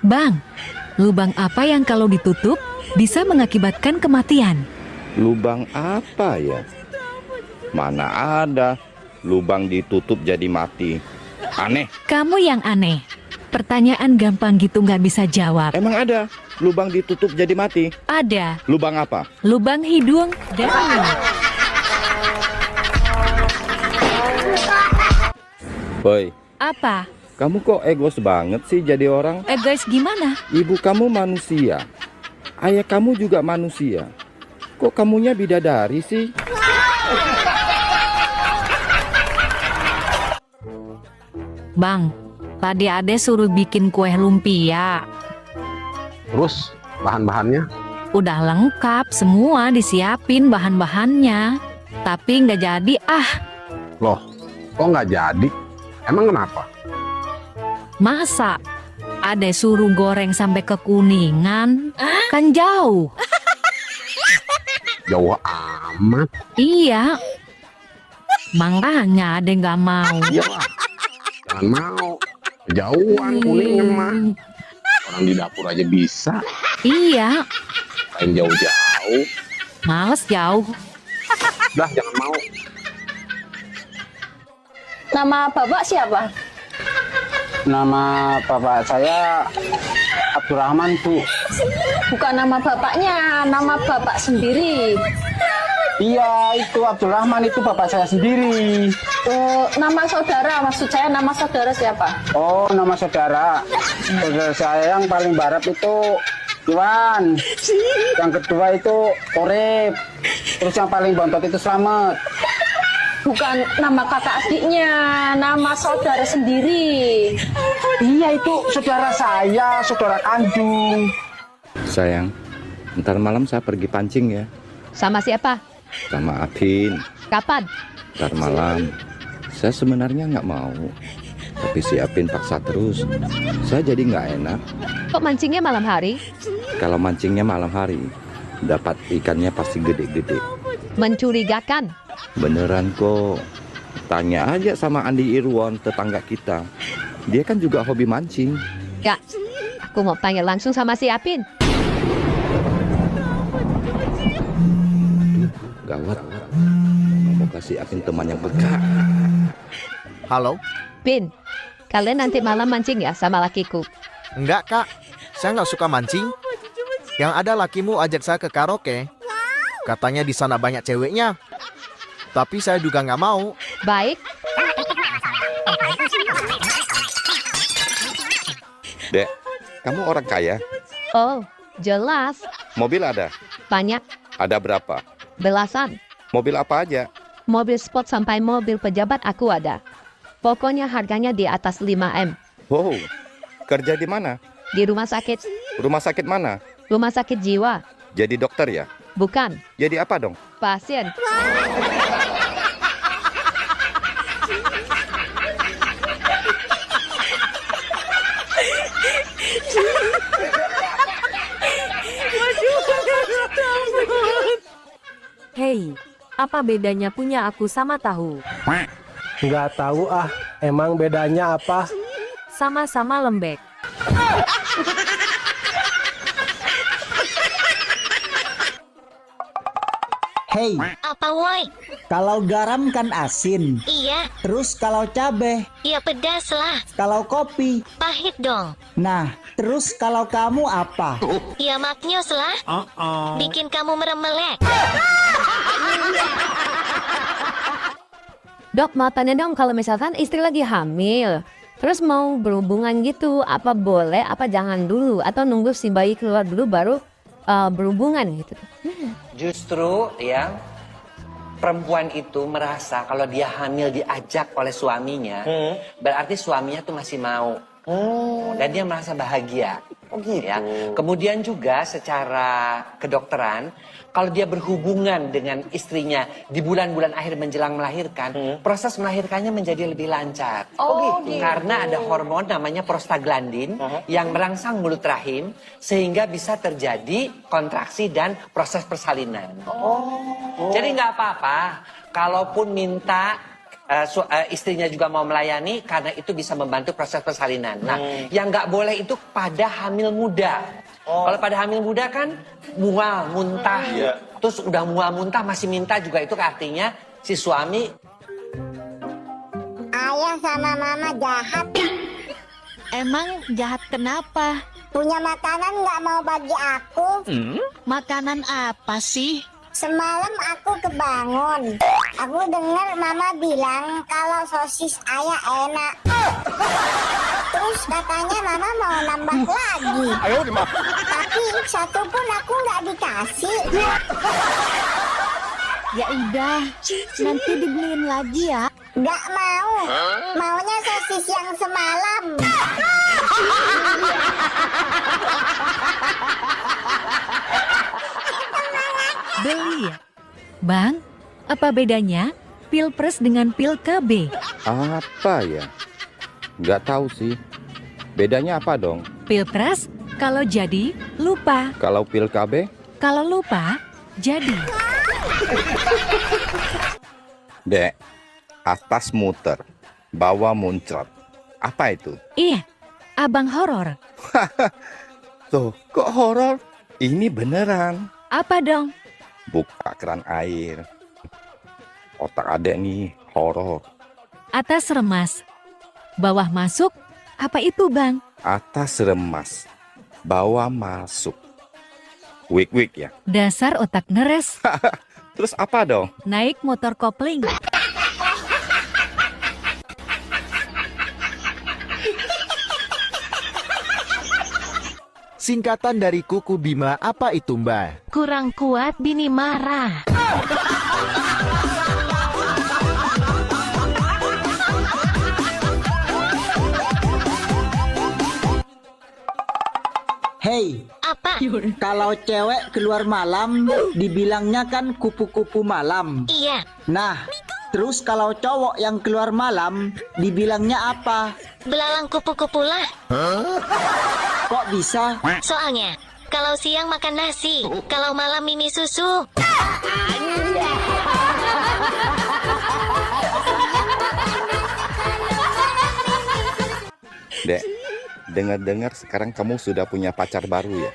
Bang, lubang apa yang kalau ditutup bisa mengakibatkan kematian? Lubang apa ya? Mana ada? lubang ditutup jadi mati. Aneh. Kamu yang aneh. Pertanyaan gampang gitu nggak bisa jawab. Emang ada lubang ditutup jadi mati? Ada. Lubang apa? Lubang hidung dan... Boy, Apa? kamu kok egois banget sih jadi orang? Guys, gimana? Ibu kamu manusia, ayah kamu juga manusia. Kok kamunya bidadari sih? Bang, tadi Ade suruh bikin kue lumpia. Terus bahan-bahannya? Udah lengkap, semua disiapin bahan-bahannya. Tapi nggak jadi Loh, kok nggak jadi? Emang kenapa? Masa? Ade suruh goreng sampai kekuningan? Kan jauh. Jauh amat. Iya. Makanya Ade nggak mau. Iyalah, jangan mau. Jauhan kuningan mah. Orang di dapur aja bisa. Iya. Lain jauh-jauh. Males jauh. Dah, jangan mau. Nama Bapak siapa? Nama bapak saya Abdurrahman, Bu. Bukan nama bapaknya, nama Bapak sendiri. Iya, itu Abdurrahman, itu bapak saya sendiri. Oh, nama saudara, maksud saya nama saudara siapa? Oh, nama saudara. Saudara saya yang paling barat itu Iwan. Yang kedua itu Orep. Terus yang paling bontot itu Slamet. Bukan nama kakak adiknya, nama saudara sendiri. Iya, itu saudara saya, saudara kandung. Sayang, ntar malam saya pergi pancing ya. Sama siapa? Sama Apin. Kapan? Ntar malam. Saya sebenarnya nggak mau, tapi si Apin paksa terus. Saya jadi nggak enak. Kok mancingnya malam hari? Kalau mancingnya malam hari, dapat ikannya pasti gede-gede. Mencurigakan. Beneran kok. Tanya aja sama Andi Irwan, tetangga kita. Dia kan juga hobi mancing. Ya, aku mau tanya langsung sama si Apin. Gawat. Mau kasih Apin teman yang peka. Halo? Pin, kalian nanti malam mancing ya sama lakiku? Enggak, Kak. Saya nggak suka mancing. Yang ada lakimu ajak saya ke karaoke. Katanya di sana banyak ceweknya. Tapi saya juga nggak mau. Baik. Dek, kamu orang kaya? Oh, jelas. Mobil ada? Banyak. Ada berapa? Belasan. Mobil apa aja? Mobil sport sampai mobil pejabat aku ada. Pokoknya harganya di atas 5M. Wow, kerja di mana? Di rumah sakit. Rumah sakit mana? Rumah sakit jiwa. Jadi dokter ya? Bukan. Jadi apa dong? Pasien. Hei, apa bedanya punya aku sama tahu? Nggak tahu ah, emang bedanya apa? Sama-sama lembek. Hei, Apa woi? kalau garam kan asin. Iya. Terus kalau cabe, Ya pedas lah. kalau kopi. Pahit dong. Nah, terus kalau kamu apa? Ya maknyos lah. Bikin kamu merem melek. Dok, mau tanya dong, kalau misalkan istri lagi hamil, terus mau berhubungan gitu, apa boleh, apa jangan dulu, atau nunggu si bayi keluar dulu baru berhubungan gitu? Justru ya, perempuan itu merasa kalau dia hamil diajak oleh suaminya, berarti suaminya tuh masih mau. Dan dia merasa bahagia. Ya. Kemudian juga secara kedokteran, kalau dia berhubungan dengan istrinya di bulan-bulan akhir menjelang melahirkan, proses melahirkannya menjadi lebih lancar. Karena ada hormon namanya prostaglandin yang merangsang mulut rahim sehingga bisa terjadi kontraksi dan proses persalinan. Jadi nggak apa-apa, kalaupun minta istrinya juga mau melayani, karena itu bisa membantu proses persalinan. Nah, yang nggak boleh itu pada hamil muda. Kalau pada hamil muda kan mual, muntah. Terus udah mual, muntah masih minta juga, itu artinya si suami Ayah sama mama jahat. Emang jahat kenapa? Punya makanan nggak mau bagi aku. Makanan apa sih? Semalam aku kebangun. Aku dengar mama bilang kalau sosis ayah enak. Terus katanya mama mau nambah lagi. Tapi satu pun aku nggak dikasih. Ya udah, nanti dibeliin lagi ya. Nggak mau. Maunya sosis yang semalam. Beli ya? Bang, apa bedanya Pilpres dengan Pil KB? Apa ya? Nggak tahu sih. Bedanya apa dong? Pilpres kalau jadi lupa. Kalau pil KB? Kalau lupa jadi. Dek, atas muter, bawah muncrat. Apa itu? Iya, abang horor. Tuh, kok horor? Ini beneran. Apa dong? Buka keran air. Otak adek nih horor. Atas remas, bawah masuk. Apa itu bang? Atas remas, bawah masuk. Wik-wik ya? Dasar otak neres. Terus apa dong? Naik motor kopling. Singkatan dari kuku Bima apa itu Mbak? Kurang kuat bini marah. Hei, Apa? kalau cewek keluar malam dibilangnya kan kupu-kupu malam. Iya. Nah, terus kalau cowok yang keluar malam dibilangnya apa? Belalang kupu-kupu lah. Kok bisa? Soalnya, kalau siang makan nasi, kalau malam mimi susu. Dek, dengar-dengar sekarang kamu sudah punya pacar baru ya?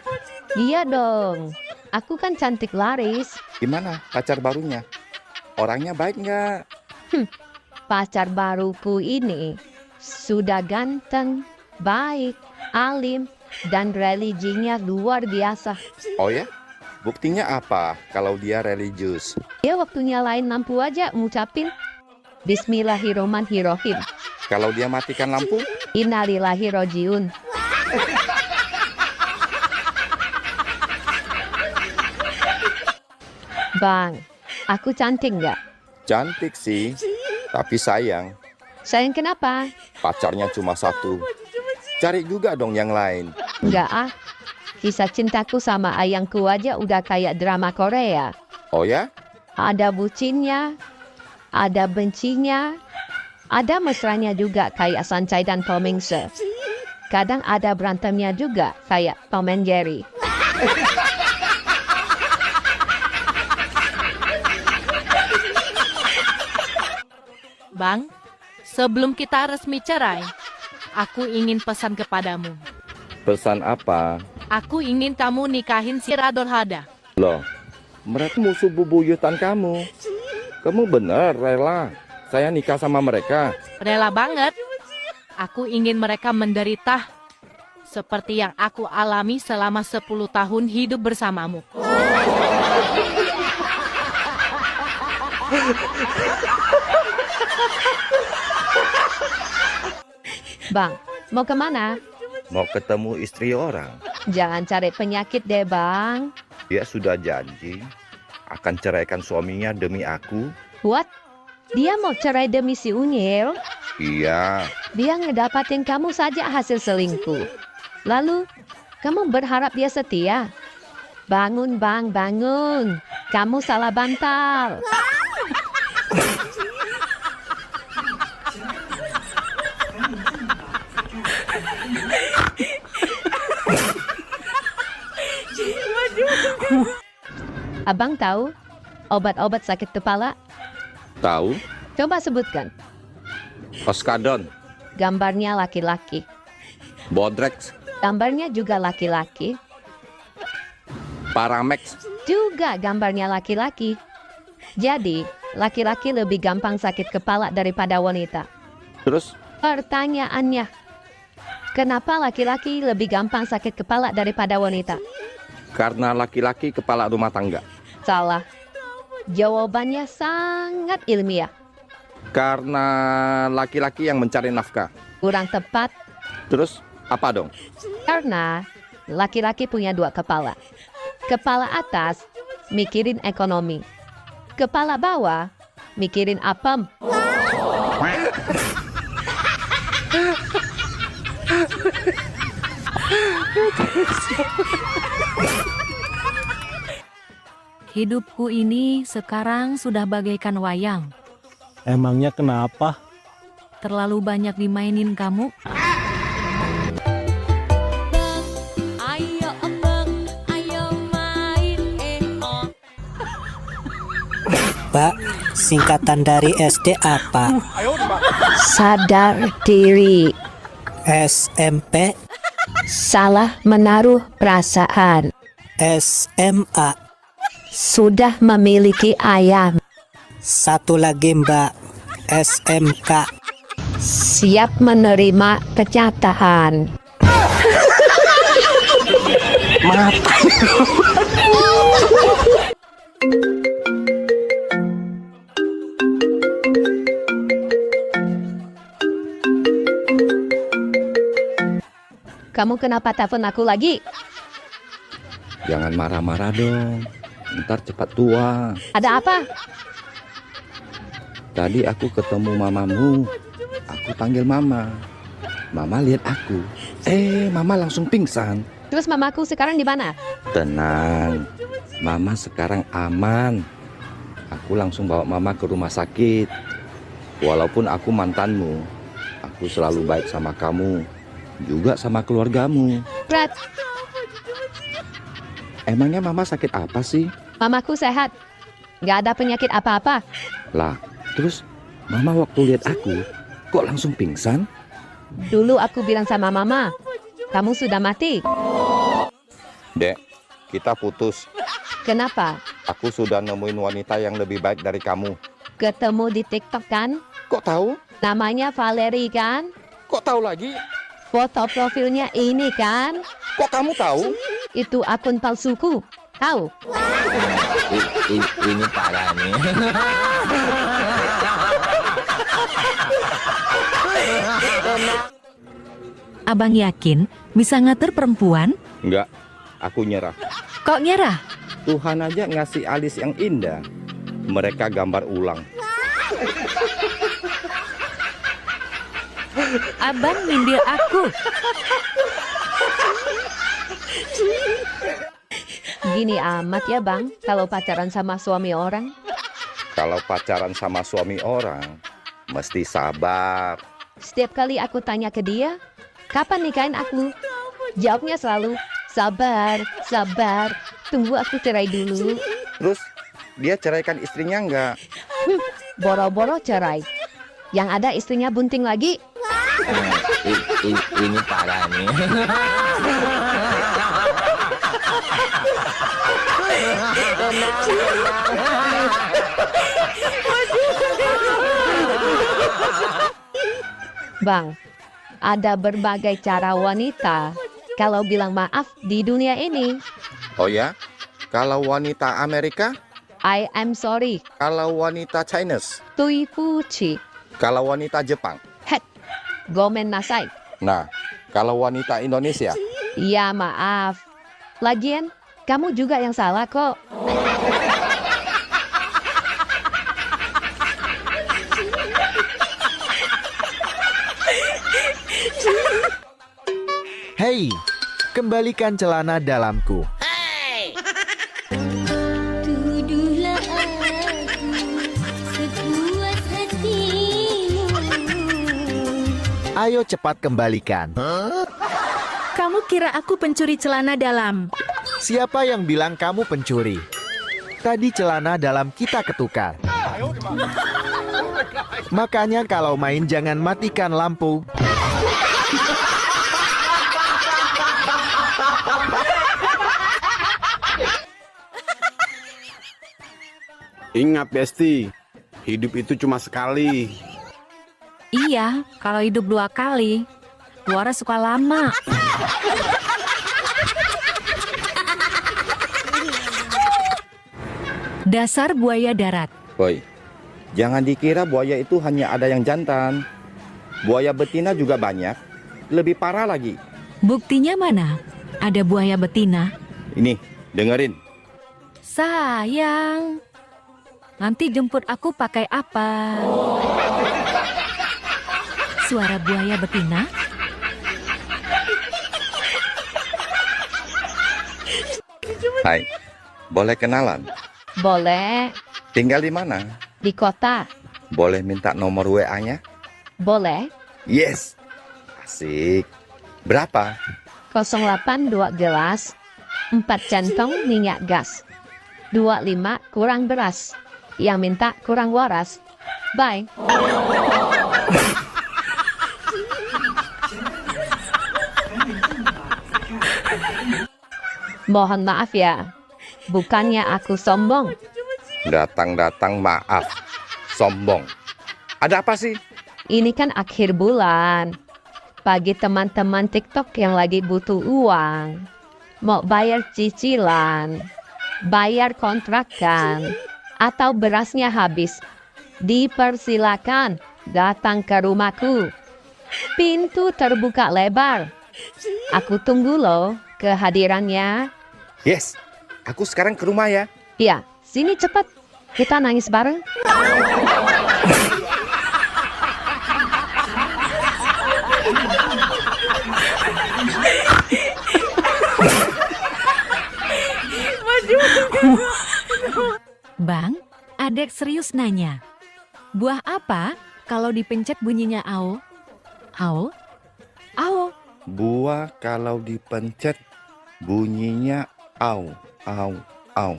Iya dong. Aku kan cantik laris. Gimana pacar barunya? Orangnya baik nggak? Pacar baruku ini sudah ganteng, baik, alim, dan religinya luar biasa. Oh ya? Buktinya apa kalau dia religius? Ya waktu nyalain lampu aja ngucapin Bismillahirrohmanirrohim. Kalau dia matikan lampu? Innalillahirojiun. Bang, aku cantik nggak? Cantik sih, tapi sayang. Sayang kenapa? Pacarnya cuma satu. Cari juga dong yang lain. Nggak ah. Kisah cintaku sama ayangku aja udah kayak drama Korea. Oh ya? Ada bucinnya, ada bencinya, ada mesranya juga kayak Sancai dan Pomingse. Kadang ada berantemnya juga kayak Tom and Jerry. Bang, sebelum kita resmi cerai, aku ingin pesan kepadamu. Pesan apa? Aku ingin kamu nikahin si Rador Hada. Loh, mereka musuh bubuyutan kamu. Kamu bener rela saya nikah sama mereka? Rela banget. Aku ingin mereka menderita seperti yang aku alami selama 10 tahun hidup bersamamu. Bang, mau kemana? Mau ketemu istri orang. Jangan cari penyakit deh bang. Dia sudah janji akan ceraikan suaminya demi aku. What? Dia mau cerai demi si Unyil? Iya. Dia ngedapatin kamu saja hasil selingkuh. Lalu, kamu berharap dia setia? Bangun bang, bangun. Kamu salah bantal. Abang tahu obat-obat sakit kepala? Tahu? Coba sebutkan. Oskadon. Gambarnya laki-laki. Bodrex. Gambarnya juga laki-laki. Paramex. Juga gambarnya laki-laki. Jadi, laki-laki lebih gampang sakit kepala daripada wanita. Terus? Pertanyaannya, kenapa laki-laki lebih gampang sakit kepala daripada wanita? Karena laki-laki kepala rumah tangga. Salah. Jawabannya sangat ilmiah. Karena laki-laki yang mencari nafkah. Kurang tepat. Terus apa dong? Karena laki-laki punya 2 kepala. Kepala atas mikirin ekonomi. Kepala bawah mikirin apem. Hidupku ini sekarang sudah bagaikan wayang. Emangnya kenapa? Terlalu banyak dimainin kamu. Pak, singkatan dari SD apa? Sadar diri. SMP? Salah menaruh perasaan. SMA? Sudah memiliki ayam. Satu lagi Mbak, SMK. Siap menerima kenyataan. Mata. Kamu kenapa telepon aku lagi? Jangan marah-marah dong. Ntar cepat tua. Ada apa? Tadi aku ketemu mamamu. Aku panggil mama. Mama lihat aku. Mama langsung pingsan. Terus mamaku sekarang di mana? Tenang. Mama sekarang aman. Aku langsung bawa mama ke rumah sakit. Walaupun aku mantanmu, aku selalu baik sama kamu. Juga sama keluargamu. Brad, emangnya mama sakit apa sih? mamaku sehat. Gak ada penyakit apa-apa. Lah, terus mama waktu lihat aku, kok langsung pingsan? Dulu aku bilang sama mama, kamu sudah mati. Dek, kita putus. Kenapa? Aku sudah nemuin wanita yang lebih baik dari kamu. Ketemu di TikTok kan? Kok tahu? Namanya Valerie kan? Kok tahu lagi? Foto profilnya ini kan? Kok kamu tahu? Itu akun palsuku. Tahu? Ini parah nih. Abang yakin bisa ngatur perempuan? Enggak, aku nyerah. Kok nyerah? Tuhan aja ngasih alis yang indah. Mereka gambar ulang. Abang nyindir aku. Gini amat ya bang, kalau pacaran sama suami orang. Kalau pacaran sama suami orang, mesti sabar. Setiap kali aku tanya ke dia, kapan nikahin aku? Jawabnya selalu, sabar, sabar, tunggu aku cerai dulu. Terus, dia ceraikan istrinya enggak? Boro-boro cerai. Yang ada istrinya bunting lagi. Ini parah nih. Bang, ada berbagai cara wanita kalau bilang maaf di dunia ini. Oh ya? Kalau wanita Amerika? I am sorry. Kalau wanita Chinese? Tui fuchi. Kalau wanita Jepang? Het, gomen nasai. Nah, kalau wanita Indonesia? Ya maaf. Lagian, kamu juga yang salah kok. Hei, kembalikan celana dalamku. Tuduhlah aku sekuat hatimu. Ayo cepat kembalikan. Kamu kira aku pencuri celana dalam? Siapa yang bilang kamu pencuri? Tadi celana dalam kita ketukar. Makanya kalau main jangan matikan lampu. Ingat Besti, hidup itu cuma sekali. Iya, kalau hidup 2 kali, keluar suka lama. Dasar buaya darat. Boy, jangan dikira buaya itu hanya ada yang jantan. Buaya betina juga banyak. Lebih parah lagi. Buktinya mana? Ada buaya betina. Ini, dengerin. Sayang, nanti jemput aku pakai apa? Suara buaya betina? Hai, boleh kenalan? Boleh. Tinggal di mana? Di kota. Boleh minta nomor WA-nya? Boleh. Yes. Asik. Berapa? 082 gelas, 4 centong minyak gas, 25 kurang beras. Yang minta kurang waras. Bye. Mohon maaf ya. Bukannya aku sombong. Datang-datang maaf. Sombong. Ada apa sih? Ini kan akhir bulan. Bagi teman-teman TikTok yang lagi butuh uang. Mau bayar cicilan. Bayar kontrakan. Atau berasnya habis. Dipersilakan datang ke rumahku. Pintu terbuka lebar. Aku tunggu loh kehadirannya. Yes. Aku sekarang ke rumah ya. Ya, sini cepat. Kita nangis bareng. Bang, adek serius nanya. Buah apa kalau dipencet bunyinya ao? Ao? Ao? Buah kalau dipencet bunyinya au, au, au.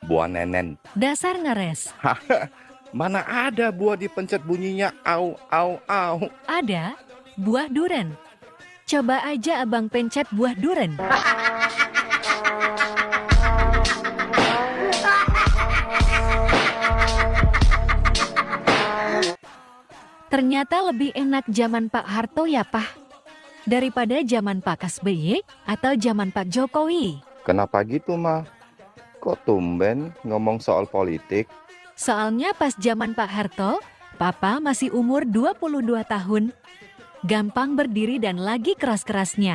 Buah nenen. Dasar ngeres. Mana ada buah dipencet bunyinya au, au, au. Ada, buah duren. Coba aja abang pencet buah duren. Ternyata lebih enak zaman Pak Harto ya, Pak. Daripada zaman Pak SBY atau zaman Pak Jokowi. Kenapa gitu, Ma? Kok tumben ngomong soal politik? Soalnya pas zaman Pak Harto, Papa masih umur 22 tahun. Gampang berdiri dan lagi keras-kerasnya.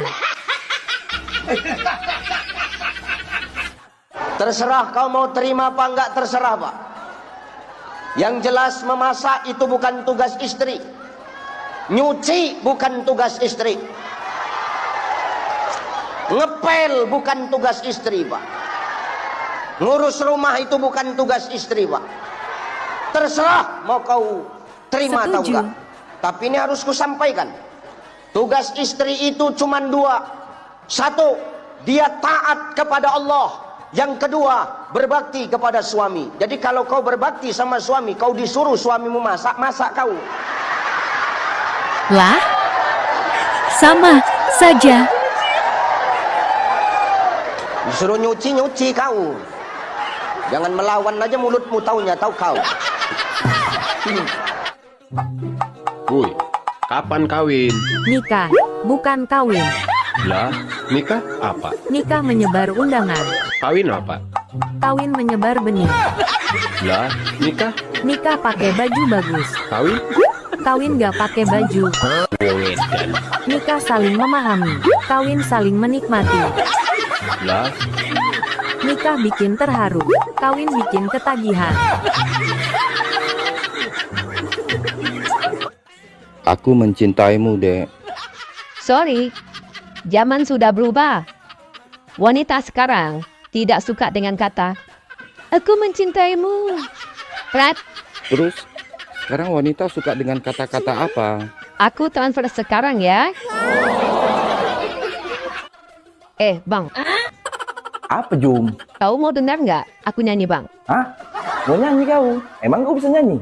Terserah kau mau terima apa enggak, terserah Pak. Yang jelas memasak itu bukan tugas istri. Nyuci bukan tugas istri. Ngepel bukan tugas istri Pak. Ngurus rumah itu bukan tugas istri Pak. Terserah mau kau terima atau enggak. Tapi ini harus kusampaikan. Tugas istri itu cuma 2. 1, dia taat kepada Allah. Yang kedua, berbakti kepada suami. Jadi kalau kau berbakti sama suami, kau disuruh suamimu masak, masak kau. Lah, sama saja. Disuruh nyuci, nyuci kau. Jangan melawan aja mulutmu, taunya tahu kau. Woi, kapan kawin? Nikah, bukan kawin. Lah, nikah apa? Nikah menyebar undangan. Kawin apa? Kawin menyebar benih. Lah, nikah? Nikah pakai baju bagus. Kawin? Kawin gak pakai baju. Wedan. Nikah saling memahami. Kawin saling menikmati. Lah, Nikah bikin terharu. Kawin bikin ketagihan. Aku mencintaimu, Dek. Sorry, zaman sudah berubah. Wanita sekarang tidak suka dengan kata, aku mencintaimu. Fred, Terus, sekarang wanita suka dengan kata-kata apa? aku transfer sekarang ya. Bang. Apa, Jum? Kau mau dengar nggak aku nyanyi, Bang? Hah? Mau nyanyi kau? Emang kau bisa nyanyi?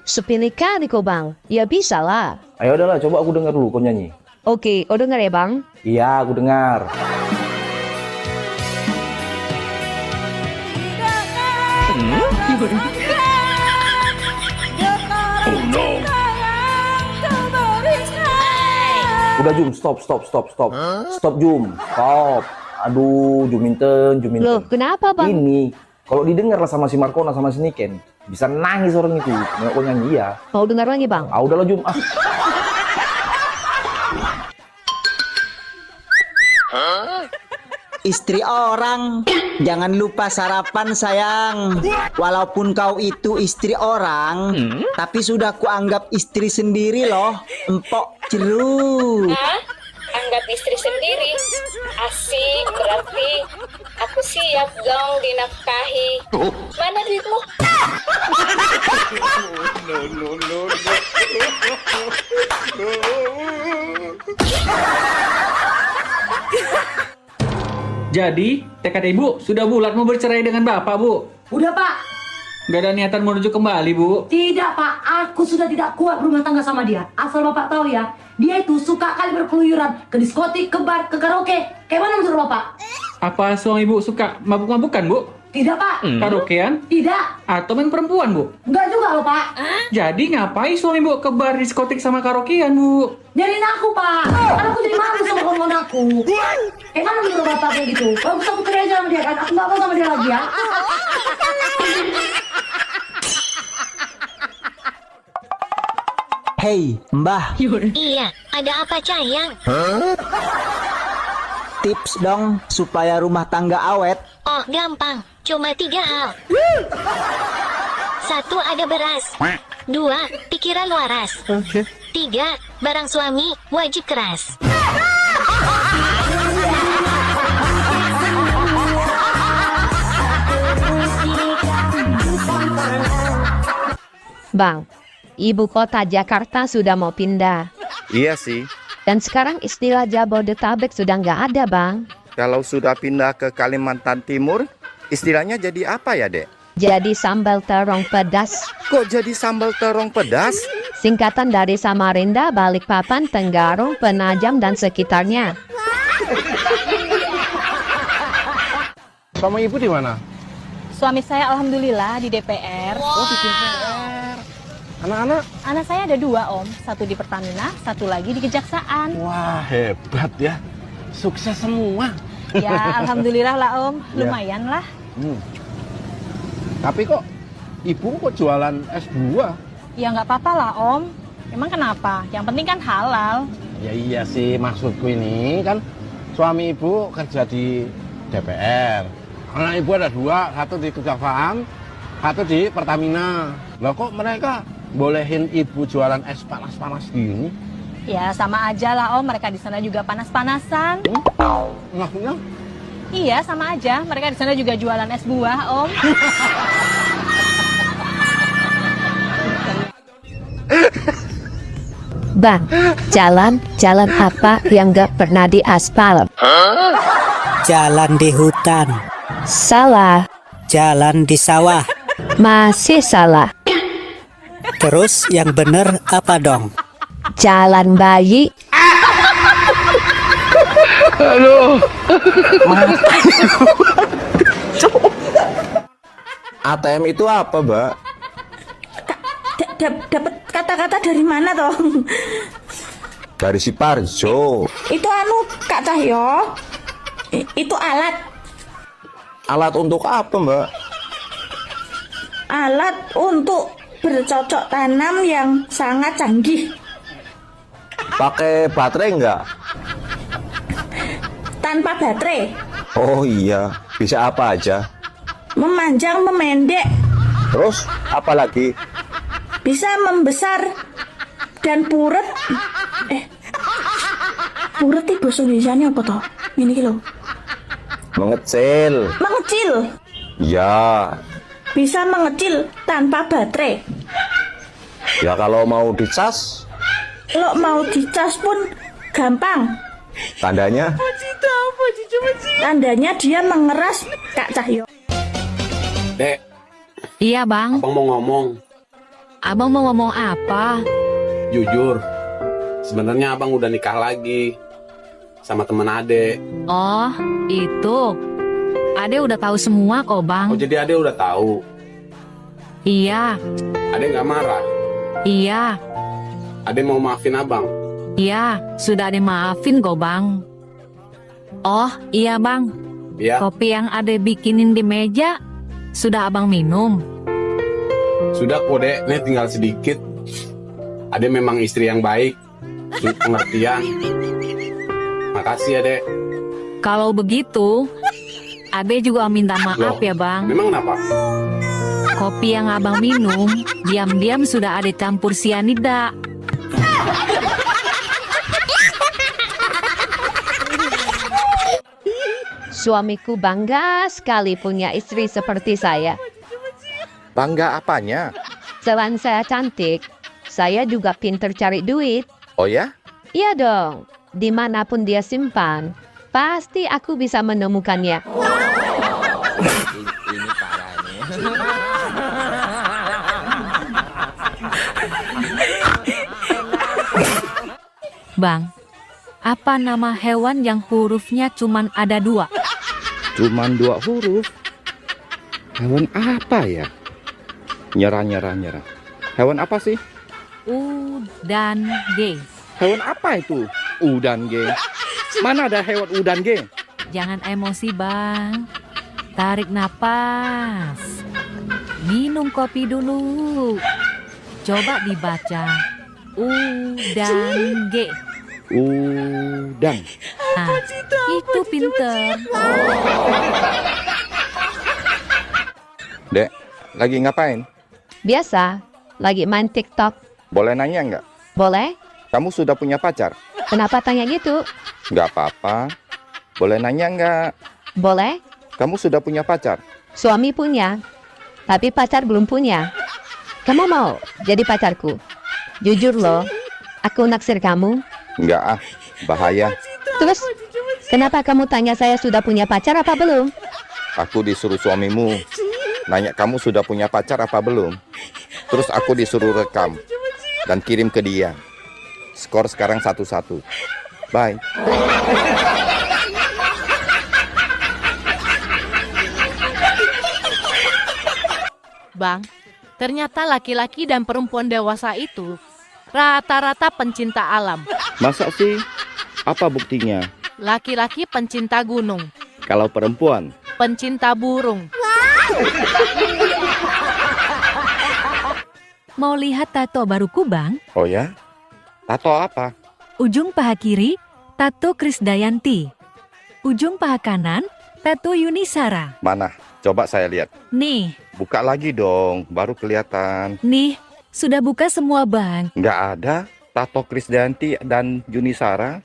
Sepele kali kau, Bang. Ya bisa lah. Ayo udahlah, coba aku dengar dulu kau nyanyi. Oke, kau dengar ya, Bang? Iya, aku dengar. Oh no. Udah Jum, stop. Stop Jum, stop. Aduh, Juminten. Loh, kenapa bang? Ini, kalau didengar lah sama si Markona sama si Niken, bisa nangis orang itu. Nggak nyanyi ya. Mau dengar lagi bang? Ah, udahlah Jum. Istri orang, jangan lupa sarapan sayang. Walaupun kau itu istri orang, tapi sudah kuanggap istri sendiri loh. Empok jeru. Anggap istri sendiri. Asik, berarti aku siap dong dinafkahi. Mana duitmu? Jadi, tekad ibu sudah bulat mau bercerai dengan bapak, Bu? Udah pak. Gak ada niatan menuju kembali, Bu? Tidak pak, aku sudah tidak kuat berumah tangga sama dia. Asal bapak tahu ya, dia itu suka kali berkeluyuran ke diskotik, ke bar, ke karaoke. Kayak mana menurut bapak? Apa suami ibu suka mabuk-mabukan, Bu? Tidak pak. Karaokean? Tidak. Atau main perempuan, Bu? Enggak juga loh pak. Jadi ngapain suami ibu ke bar, diskotik, sama karaokean, Bu? Nyariin aku pak. Kan aku jadi malu sama kawan aku. Kayak mana menurut bapak kayak gitu? Bagus aku cerai aja sama dia kan. Aku gak mau sama dia lagi ya. Hei, Mbah. Iya, ada apa Cayang? Tips dong supaya rumah tangga awet. Oh, gampang. Cuma 3 hal. 1. Ada beras. 2. Pikiran waras. 3. Barang suami wajib keras. Bang, ibu kota Jakarta sudah mau pindah. Iya sih. Dan sekarang istilah Jabodetabek sudah nggak ada bang. Kalau sudah pindah ke Kalimantan Timur, istilahnya jadi apa ya, Dek? Jadi sambal terong pedas. Kok jadi sambal terong pedas? Singkatan dari Samarinda, Balikpapan, Tenggarong, Penajam, dan sekitarnya. Sama ibu di mana? Suami saya alhamdulillah di DPR. Oh, di DPR. Anak-anak? Anak saya ada 2 om, satu di Pertamina, satu lagi di Kejaksaan. Wah, hebat ya. Sukses semua. Ya alhamdulillah lah om, Ya. lumayan lah. Tapi kok ibu kok jualan es buah? Ya nggak apa-apa lah om. Emang kenapa? Yang penting kan halal. Ya iya sih, maksudku ini kan suami ibu kerja di DPR. Anak ibu ada 2, satu di Kejaksaan, satu di Pertamina. Lah kok mereka bolehin ibu jualan es panas-panas gini? Ya sama aja lah om, mereka di sana juga panas-panasan. Maksudnya? Iya sama aja, mereka di sana juga jualan es buah om. Bang, jalan apa yang nggak pernah diaspal? Jalan di hutan. Salah. Jalan di sawah. Masih salah. Terus yang bener apa dong? Jalan bayi. Aduh. ATM itu apa, Mbak? Dapat kata-kata dari mana toh? Dari si Parjo. Itu anu Kak Cahyo. Itu alat. Alat untuk apa, Mbak? Alat untuk bercocok tanam yang sangat canggih. Pakai baterai enggak? Tanpa baterai. Oh iya, bisa apa aja? Memanjang, memendek. Terus apa lagi? Bisa membesar dan puret. Puret itu bahasa Indonesianya apa toh? Ini lho. Mengecil. Mengecil. Ya. Bisa mengecil tanpa baterai. Ya kalau mau dicas? Lo mau dicas pun gampang. Tandanya? Tandanya dia mengeras, Kak Cahyo. Dek. Iya bang. Abang mau ngomong. Abang mau ngomong apa? Jujur. Sebenarnya abang udah nikah lagi sama temen Ade. Oh, itu. Ade udah tahu semua kok bang. Oh jadi Ade udah tahu. Iya. Ade nggak marah. Iya. Ade mau maafin abang. Iya, sudah dimaafin kok bang. Oh iya bang, Iya. kopi yang Ade bikinin di meja sudah abang minum. Sudah kok dek, ini tinggal sedikit. Ade memang istri yang baik, pengertian. Makasih ya dek. Kalau begitu, Ade juga minta maaf Loh, ya bang. Memang kenapa? Kopi yang abang minum, diam-diam sudah ada campur sianida. Suamiku bangga sekali punya istri seperti saya. Bangga apanya? Selain saya cantik, saya juga pinter cari duit. Oh ya? Iya dong, dimanapun dia simpan, pasti aku bisa menemukannya. Ini parah nih. Bang, apa nama hewan yang hurufnya cuman ada 2? Cuman 2 huruf? Hewan apa ya? Nyerah. Hewan apa sih? U dan G. Hewan apa itu? U dan G. Mana ada hewan U dan G? Jangan emosi bang. Tarik napas. Minum kopi dulu. Coba dibaca. U dan G. Udang. Nah, itu pinter. Dek, lagi ngapain? Biasa, lagi main TikTok. Boleh nanya nggak? Boleh? Kamu sudah punya pacar? Kenapa tanya gitu? Nggak apa-apa. Boleh nanya nggak? Boleh? Kamu sudah punya pacar? Suami punya, tapi pacar belum punya. Kamu mau jadi pacarku? Jujur loh, aku naksir kamu. Nggak ah, bahaya. Terus, kenapa kamu tanya saya sudah punya pacar apa belum? Aku disuruh suamimu nanya kamu sudah punya pacar apa belum. Terus aku disuruh rekam dan kirim ke dia. Skor sekarang 1-1. Bye. Bang, ternyata laki-laki dan perempuan dewasa itu rata-rata pencinta alam. Masa sih? Apa buktinya? Laki-laki pencinta gunung, Kalau perempuan? pencinta burung. Mau lihat tato baruku bang? Oh ya? Tato apa? Ujung paha kiri, tato Krisdayanti. Ujung paha kanan, tato Yunisara. Mana? Coba saya lihat. Nih, Buka lagi dong, baru kelihatan. nih, sudah buka semua bang. Nggak ada tato Krisdayanti dan Yunisara.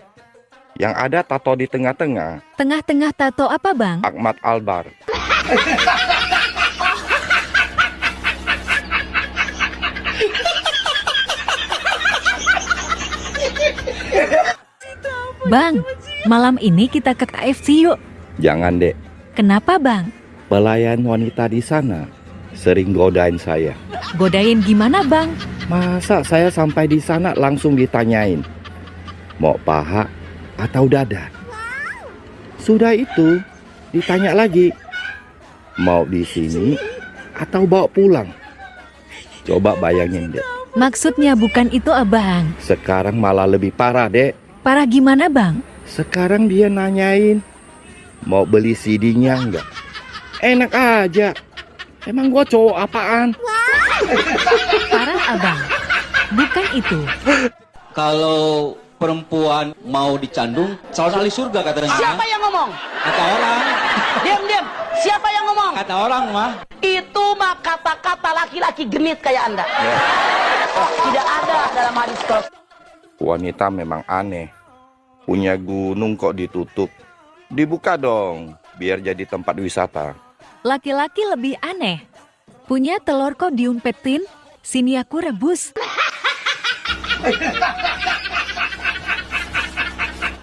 Yang ada tato di tengah-tengah. Tengah-tengah tato apa bang? Ahmad Albar. Bang, malam ini kita ke KFC yuk. Jangan dek, Kenapa bang? pelayan wanita di sana sering godain saya. Godain gimana bang? Masa saya sampai di sana langsung ditanyain, mau paha atau dada? Sudah itu, ditanya lagi, mau di sini atau bawa pulang? Coba bayangin dek, Maksudnya bukan itu abang. sekarang malah lebih parah dek. Parah gimana bang? Sekarang dia nanyain, mau beli CD-nya enggak? Enak aja, emang gua cowok apaan? Parah abang. Bukan itu. Kalau perempuan mau dicandung, calon ahli surga katanya. Siapa yang ngomong? Kata orang. Diam. Siapa yang ngomong? Kata orang mah. Itu mah kata-kata laki-laki genit kayak Anda. Tidak ada dalam hadis Rasul. Wanita memang aneh, punya gunung kok ditutup. Dibuka dong, biar jadi tempat wisata. Laki-laki lebih aneh. Punya telur kok diumpetin, sini aku rebus.